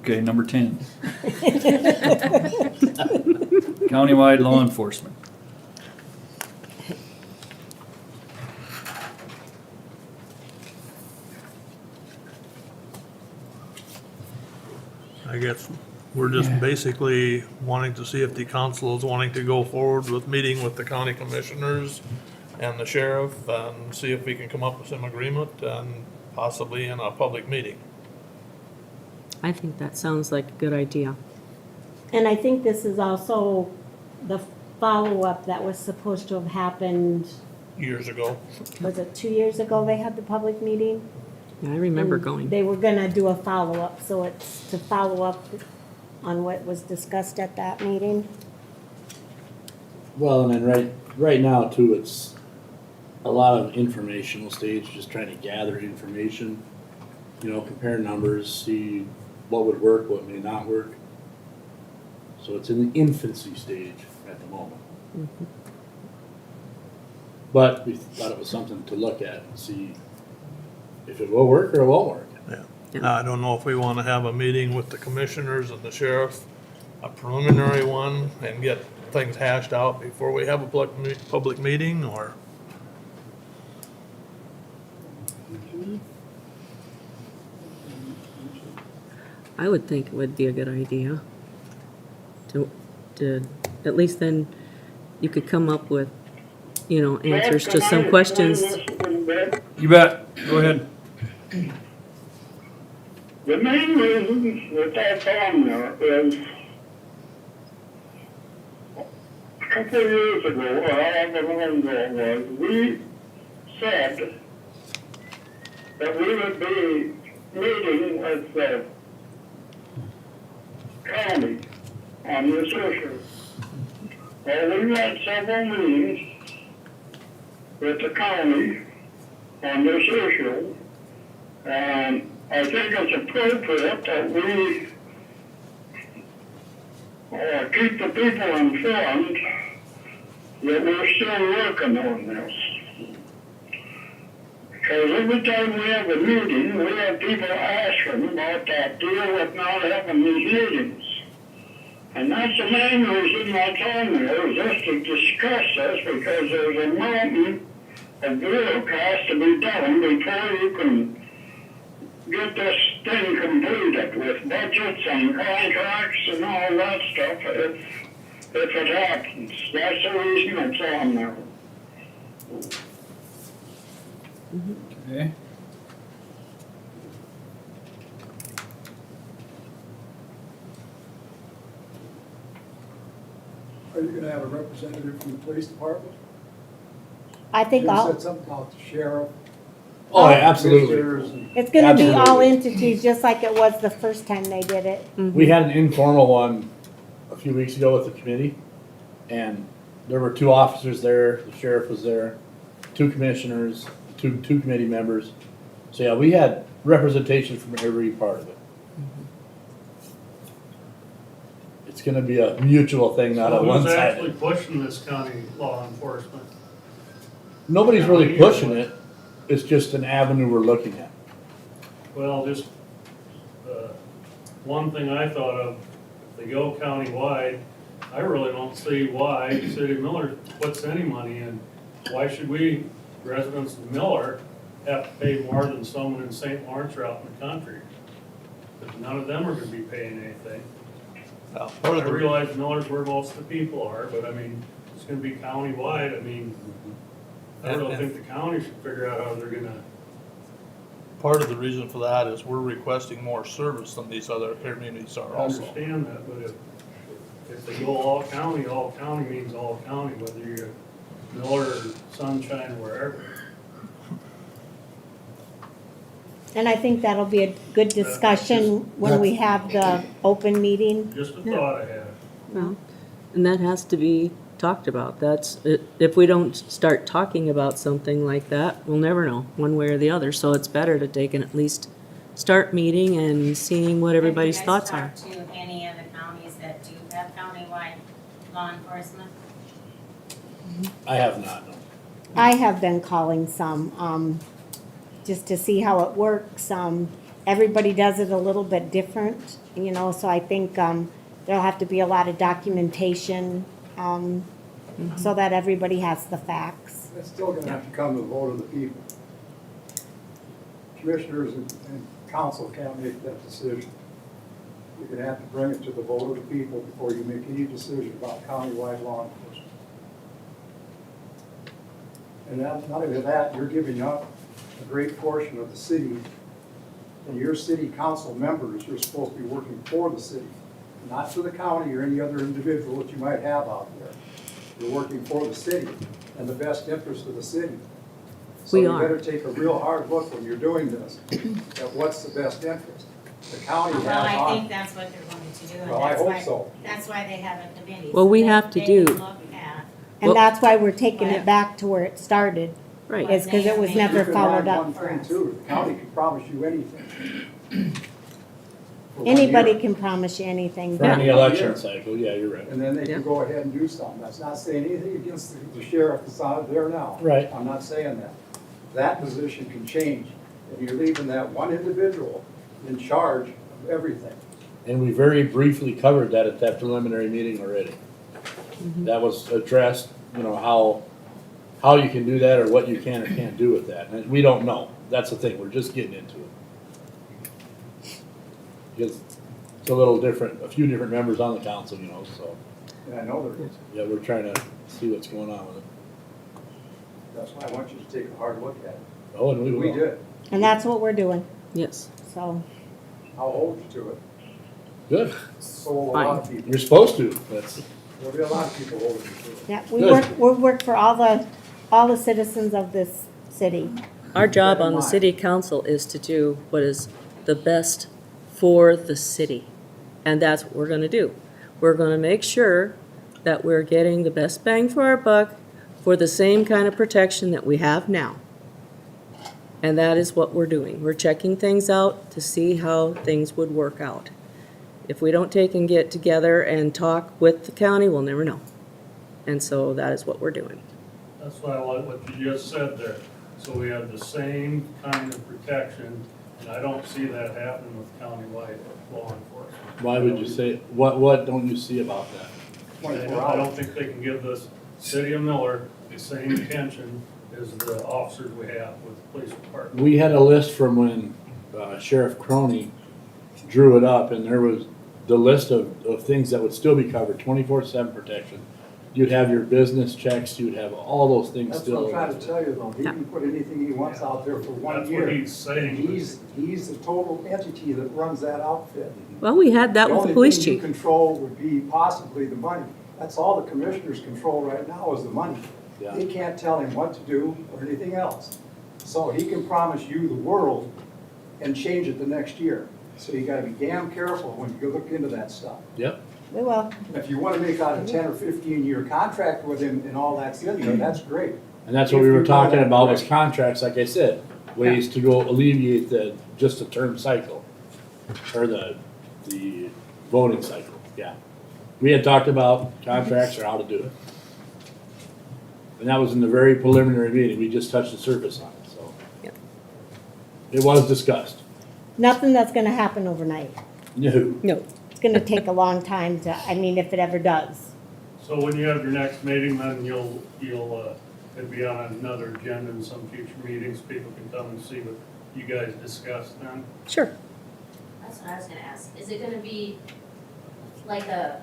Okay, number 10. Countywide law enforcement. I guess we're just basically wanting to see if the council is wanting to go forward with meeting with the county commissioners and the sheriff and see if we can come up with some agreement and possibly in a public meeting. I think that sounds like a good idea. And I think this is also the follow-up that was supposed to have happened, Years ago. was it 2 years ago they had the public meeting? Yeah, I remember And going. They were gonna do a follow-up, so it's to follow up on what was discussed at that meeting. Well, and then right now too, it's a lot of informational stage, just trying to gather information, you know, compare numbers, see what would work, what may not work. So it's in the infancy stage at the moment. Mm-hmm. But we thought it was something to look at and see if it will work or it won't work. Yeah. I don't know if we want to have a meeting with the commissioners and the sheriff, a preliminary one, and get things hashed out before we have a public meeting, or I would think it would be a good idea to, at least then you could come up with, you know, answers to some questions. You bet. Go ahead. The main reason that that's on there is a couple of years ago, or however long ago it was, we said that we would be meeting with the county on this issue. Well, we had several meetings with the county on this issue, and I think it's appropriate that we keep the people informed that we're still working on this. Because every time we have a meeting, we have people asking about that deal with not having these meetings. And that's the main reason that's on there, is just to discuss this, because there's a mountain of work has to be done before you can get this thing completed with budgets and contracts and all that stuff, if it happens. That's the reason it's on there. Okay. Are you gonna have a representative from the police department? I think You all, said something about the sheriff. Oh, yeah, absolutely. commissioners, and- it's gonna be all Absolutely. entities, just like it was the first time they did it. We had an informal one a few weeks ago with the committee, and there were 2 officers there, the sheriff was there, 2 commissioners, two committee members. So yeah, we had representation from every part of it. It's gonna be a mutual thing, not a So who's actually one-sided. pushing this county law enforcement? Nobody's really pushing it, it's just an avenue we're looking at. Well, just, one thing I thought of, if they go countywide, I really don't see why the city of Miller puts any money in. Why should we, residents of Miller, have to pay more than someone in St. Lawrence or out in the country? Because none of them are gonna be paying anything. Now, part I of the, realize Miller's where most of the people are, but I mean, it's gonna be countywide, I mean, I really think the county should figure out how they're gonna, part of the reason for that is we're requesting more service than these other communities are I also. understand that, but if they go all county means all county, whether you're Miller or Sunshine or wherever. And I think that'll be a good discussion when we have the open meeting. Just a thought I had. Well, and that has to be talked about. That's, if we don't start talking about something like that, we'll never know, one way or the other. So it's better to take and at least start meeting and seeing what everybody's thoughts are. Have you guys talked to any of the counties that do have countywide law enforcement? I have not, no. I have been calling some, just to see how it works. Everybody does it a little bit different, you know, so I think, there'll have to be a lot of documentation, so that everybody has the facts. It's still gonna have to come to the vote of the people. Commissioners and council can't make that decision. You're gonna have to bring it to the vote of the people before you make any decision about countywide law enforcement. And not only that, you're giving up a great portion of the city, and your city council members are supposed to be working for the city, not for the county or any other individual that you might have out there. You're working for the city and the best interest of the city. So We you are. better take a real hard look when you're doing this, at what's the best interest. The county has Well, I on. think that's what they're going to do, and Well, I that's hope why, so. that's why they have a committee. Well, so we they- have to they do- can look at And Well- that's why we're taking Yeah. it back to where it started, Right. is because it was You never can followed add up one for thing us. too, the county can promise you anything. For 1 Anybody year. can promise you anything. For any Yeah. election cycle, yeah, you're right. And then they Yeah. can go ahead and do something. That's not saying anything against the sheriff that's out there now. Right. I'm not saying that. That position can change, and you're leaving that one individual in charge of everything. And we very briefly covered that at that preliminary meeting already. That was addressed, you know, how you can do that or what you can or can't do with that. And we don't know. That's the thing, we're just getting into it. Because it's a little different, a few different members on the council, you know, so, And I know there is. yeah, we're trying to see what's going on with it. That's why I want you to take a hard look at it. Oh, and we will. We did. And that's what we're doing, Yes. so. I'll hold you to it. Good, So will a lot of people. you're supposed to, that's, There'll be a lot of people holding you to it. Yeah, Good. we work for all the citizens of this city. Our job on the Mind. city council is to do what is the best for the city. And that's what we're gonna do. We're gonna make sure that we're getting the best bang for our buck for the same kind of protection that we have now. And that is what we're doing. We're checking things out to see how things would work out. If we don't take and get together and talk with the county, we'll never know. And so that is what we're doing. That's why I like what you just said there. So we have the same kind of protection, and I don't see that happening with countywide law enforcement. Why would you say, what don't you see about that? I don't think they can give the city of Miller the same attention as the officers we have with the police department. We had a list from when Sheriff Crony drew it up, and there was the list of things that would still be covered, 24/7 protection. You'd have your business checks, you'd have all those things That's still. what I'm trying to tell you though, he can put anything he wants out there for 1 year. That's what he's saying. He's the total entity that runs that outfit. Well, we had that with the police only thing you chief. control would be possibly the money. That's all the commissioners control right now is the money. Yeah. They can't tell him what to do or anything else. So he can promise you the world and change it the next year. So you gotta be damn careful when you look into that stuff. Yep. We will. If you wanna make out a 10 or 15-year contract with him and all that's in there, that's great. And that's what we were talking about was contracts, like I said, ways to go alleviate just the term cycle, or the voting cycle, yeah. We had talked about contracts or how to do it. And that was in the very preliminary meeting, we just touched the surface on it, so. Yep. It was discussed. Nothing that's gonna happen overnight. No. No. It's gonna take a long time to, I mean, if it ever does. So when you have your next meeting, then it'll be on another agenda in some future meetings, people can come and see what you guys discussed then. Sure. That's what I was gonna ask. Is it gonna be like a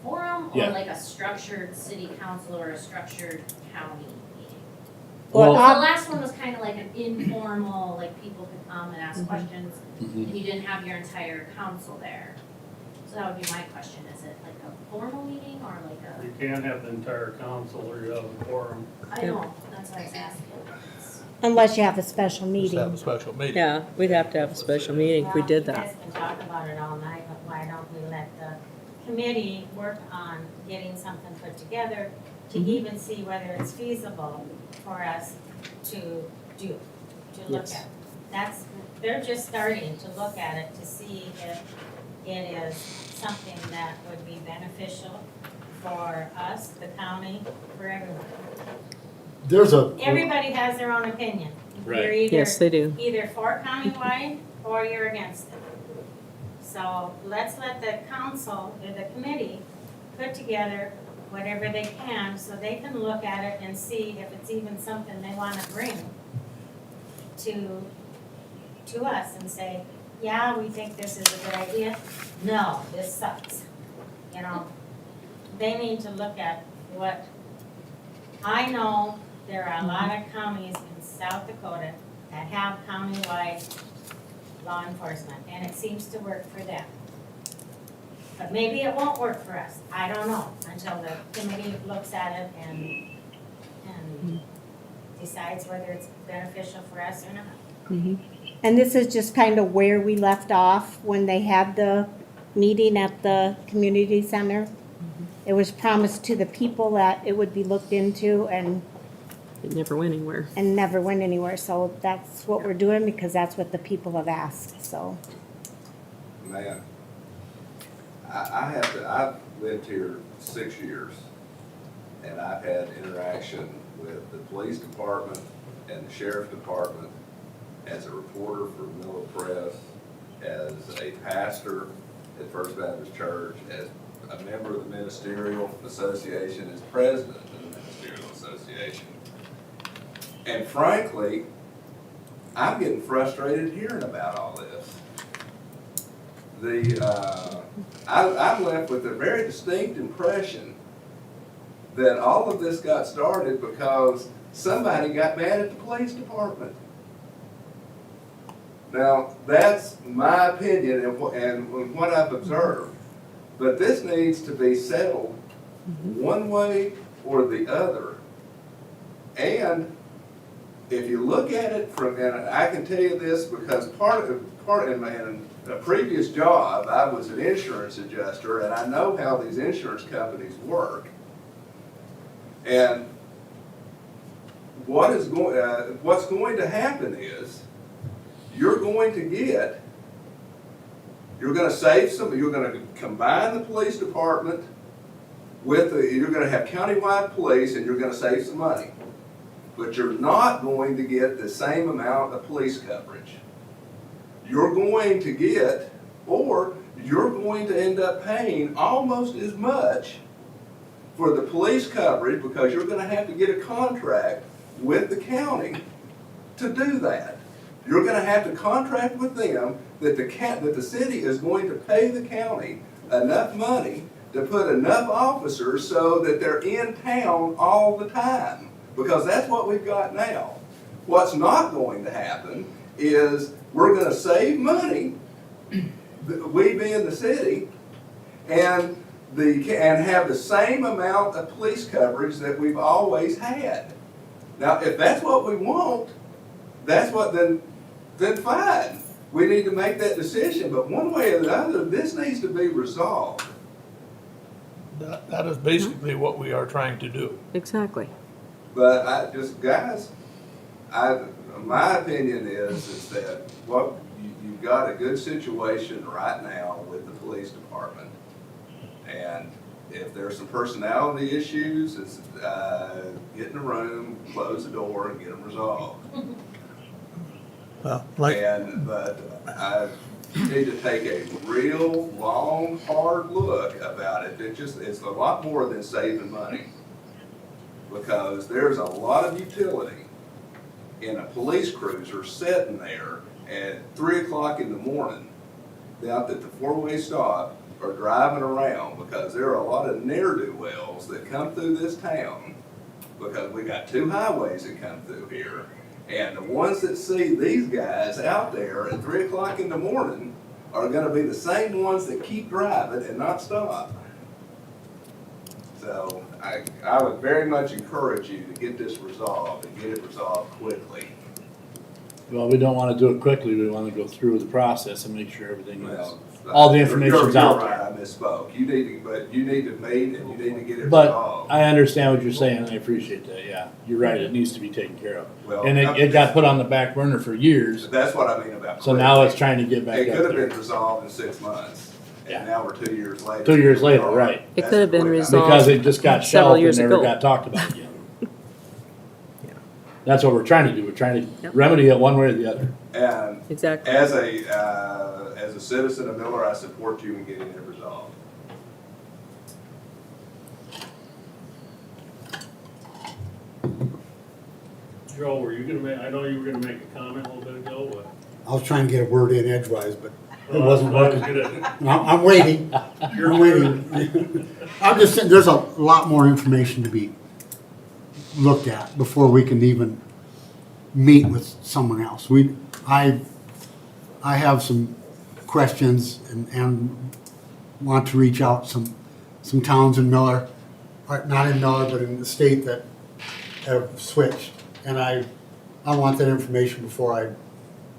forum or Yeah. like a structured city council or a structured county meeting? Well, So the last one was kind of like an informal, like people could come and ask questions, Mhm. and you didn't have your entire council there. So that would be my question, is it like a formal meeting or like You can't have the entire council or you have a quorum. I don't, that's what I was asking. Unless you have a special Just have a meeting. special meeting. Yeah, we'd have to have a special meeting if we did You that. guys can talk about it all night, but why don't we let the committee work on getting something put together to even see whether it's feasible for us to do, to look Yes. at. That's, they're just starting to look at it to see if it is something that would be beneficial for us, the county, for everyone. There's a, Everybody has their own opinion. Right. You're either Yes, they do. either for countywide or you're against it. So let's let the council, or the committee, put together whatever they can so they can look at it and see if it's even something they wanna bring to us and say, yeah, we think this is a good idea. No, this sucks. You know, they need to look at what, I know there are a lot of counties in South Dakota that have countywide law enforcement, and it seems to work for them. But maybe it won't work for us, I don't know, until the committee looks at it and decides whether it's beneficial for us or not. And this is just kind of where we left off when they had the meeting at the community center. It was promised to the people that it would be looked into and It never went anywhere. never went anywhere. So that's what we're doing because that's what the people have asked, so. Man, I've lived here 6 years, and I've had interaction with the police department and the sheriff department as a reporter for Miller Press, as a pastor at First Baptist Church, as a member of the Ministerial Association, as president of the Ministerial Association. And frankly, I'm getting frustrated hearing about all this. I'm left with a very distinct impression that all of this got started because somebody got mad at the police department. Now, that's my opinion and what I've observed. But this needs to be settled one way or the other. And if you look at it from, and I can tell you this because in a previous job, I was an insurance adjuster, and I know how these insurance companies work. And what's going to happen is you're going to get You're gonna save some, you're gonna combine the police department with you're gonna have countywide police and you're gonna save some money. But you're not going to get the same amount of police coverage. You're going to get, or you're going to end up paying almost as much for the police coverage because you're gonna have to get a contract with the county to do that. You're gonna have to contract with them that the city is going to pay the county enough money to put enough officers so that they're in town all the time. Because that's what we've got now. What's not going to happen is we're gonna save money, we being the city, and have the same amount of police coverage that we've always had. Now, if that's what we want, then fine. We need to make that decision, but one way or the other, this needs to be resolved. That is basically what we are trying to do. Exactly. But guys, my opinion is that you've got a good situation right now with the police department. And if there's some personality issues, it's get in a room, close the door, and get them resolved. But I need to take a real long, hard look about it. It's a lot more than saving money. Because there's a lot of utility in a police cruiser sitting there at 3 o'clock in the morning out at the four-way stop or driving around, because there are a lot of ne'er-do-wells that come through this town because we got 2 highways that come through here. And the ones that see these guys out there at 3 o'clock in the morning are gonna be the same ones that keep driving and not stop. So I would very much encourage you to get this resolved and get it resolved quickly. Well, we don't wanna do it quickly, we wanna go through the process and make sure everything is, Well, all the information's out You're there. right, I misspoke. You need to meet and you need to get it But resolved. I understand what you're saying, and I appreciate that, yeah. You're right, it needs to be taken care of. Well, And it got put on the back burner for years, That's what I mean about. so now it's trying to get back It up could have there. been resolved in 6 months, Yeah. and now we're 2 years later. 2 years later, right. It That's could have been quick. resolved. Because it just got Several shelved and years never ago. got talked about again. That's what we're trying to do, we're trying to Yep. remedy it one way or the other. And Exactly. as a citizen of Miller, I support you in getting it resolved. Joe, were you gonna make, I know you were gonna make a comment a little bit ago, but. I was trying to get a word in edgewise, but it Well, wasn't I was working. gonna- I'm waiting. I'm waiting. I'm just saying, there's a lot more information to be looked at before we can even meet with someone else. I have some questions and want to reach out some towns in Miller, or not in Miller, but in the state that have switched. And I want that information before I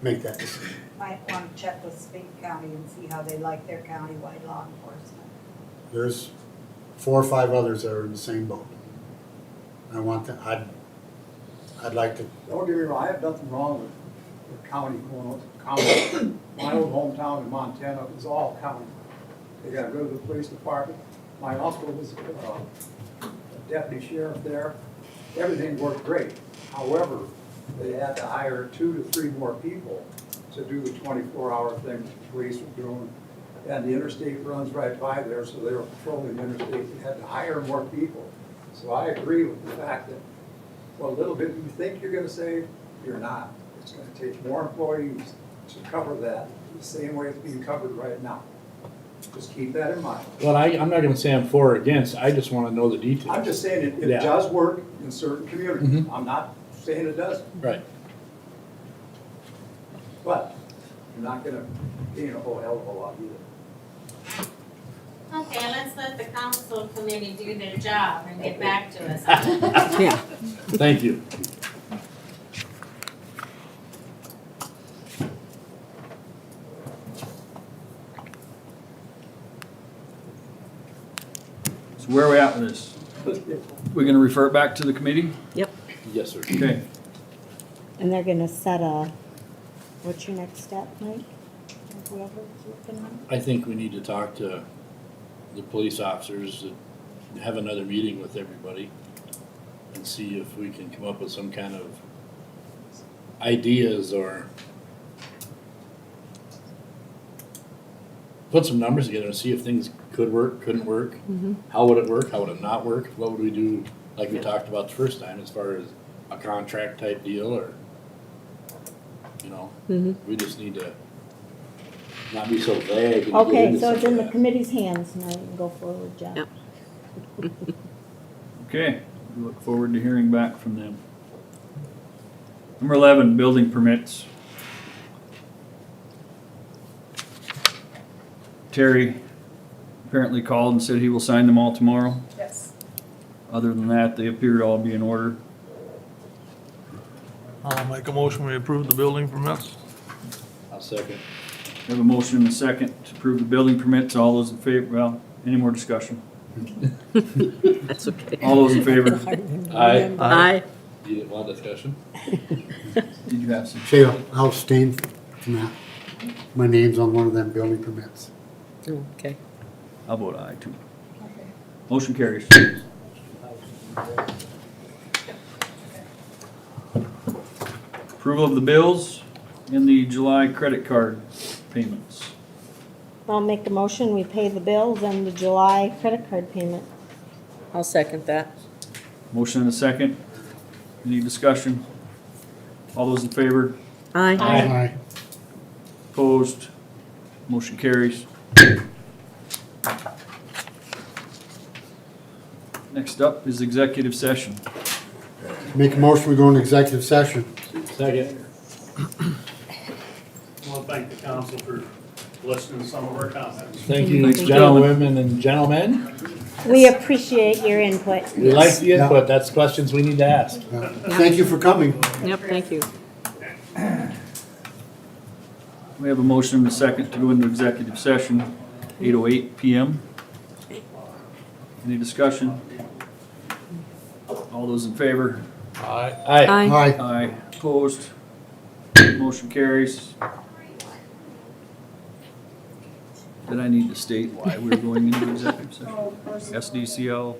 make that decision. Might want to check with Spink County and see how they like their countywide law enforcement. There's 4 or 5 others that are in the same boat. I want that, I'd like to, Don't get me wrong, I have nothing wrong with the county going, county. My old hometown in Montana was all county. They got rid of the police department. My uncle was a deputy sheriff there. Everything worked great. However, they had to hire 2 to 3 more people to do the 24-hour thing that the police were doing. And the interstate runs right by there, so they were patrolling the interstate. They had to hire more people. So I agree with the fact that, well, a little bit you think you're gonna save, you're not. It's gonna take more employees to cover that, the same way it's being covered right now. Just keep that in mind. Well, I'm not gonna say I'm for or against, I just wanna know the details. I'm just saying it Yeah. does work in certain communities. Mhm. I'm not saying it doesn't, Right. but you're not gonna gain a whole hell of a lot either. Okay, let's let the council committee do their job and get back to us. Yeah. Thank you. So where are we at with this? We're gonna refer it back to the committee? Yep. Yes, sir. Okay. And they're gonna set what's your next step, Mike? whoever's looking on. I think we need to talk to the police officers, have another meeting with everybody and see if we can come up with some kind of ideas or put some numbers together and see if things could work, couldn't work. How would it work? How would it not work? What would we do, like we talked about the first time, as far as a contract type deal or, you know, we just need to not be so vague. and get Okay, into so it's in the something. committee's hands, now you can go forward, Jeff. Yep. Okay, we look forward to hearing back from them. Number 11, building permits. Terry apparently called and said he will sign them all tomorrow. Yes. Other than that, they appear to all be in order. I'll make a motion, we approve the building permits. I'll second. We have a motion and a second to approve the building permits. All those in favor, well, any more discussion? That's okay. All those in favor? Aye. Aye. You didn't want discussion? Did you have some? Say, I'll abstain from that. My name's on one of them building permits. Okay. I'll vote aye too. Motion carries. Approval of the bills and the July credit card payments. I'll make a motion, we pay the bills and the July credit card payment. I'll second that. Motion and a second. Any discussion? All those in favor? Aye. Aye. Opposed? Motion carries. Next up is executive session. Make a motion, we go into executive session. Second. I want to thank the council for listening to some of our comments. Thank you, Thank you, gentlemen and gentlemen. We appreciate your input. We like the input. That's questions we need to ask. Thank you for coming. Yep, thank you. We have a motion and a second to go into executive session, 8:08 PM. Any discussion? All those in favor? Aye. Aye. Aye. Aye. Opposed? Motion carries. Did I need to state why we're going into executive session? SDCL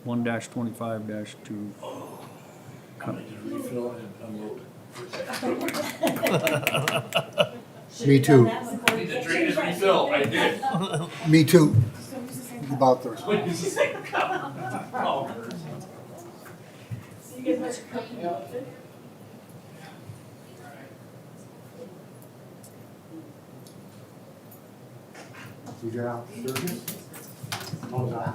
1-25-2. Refill and unload. Me too. Need to drain his refill. I did. Me too. About those. You got out. How's that?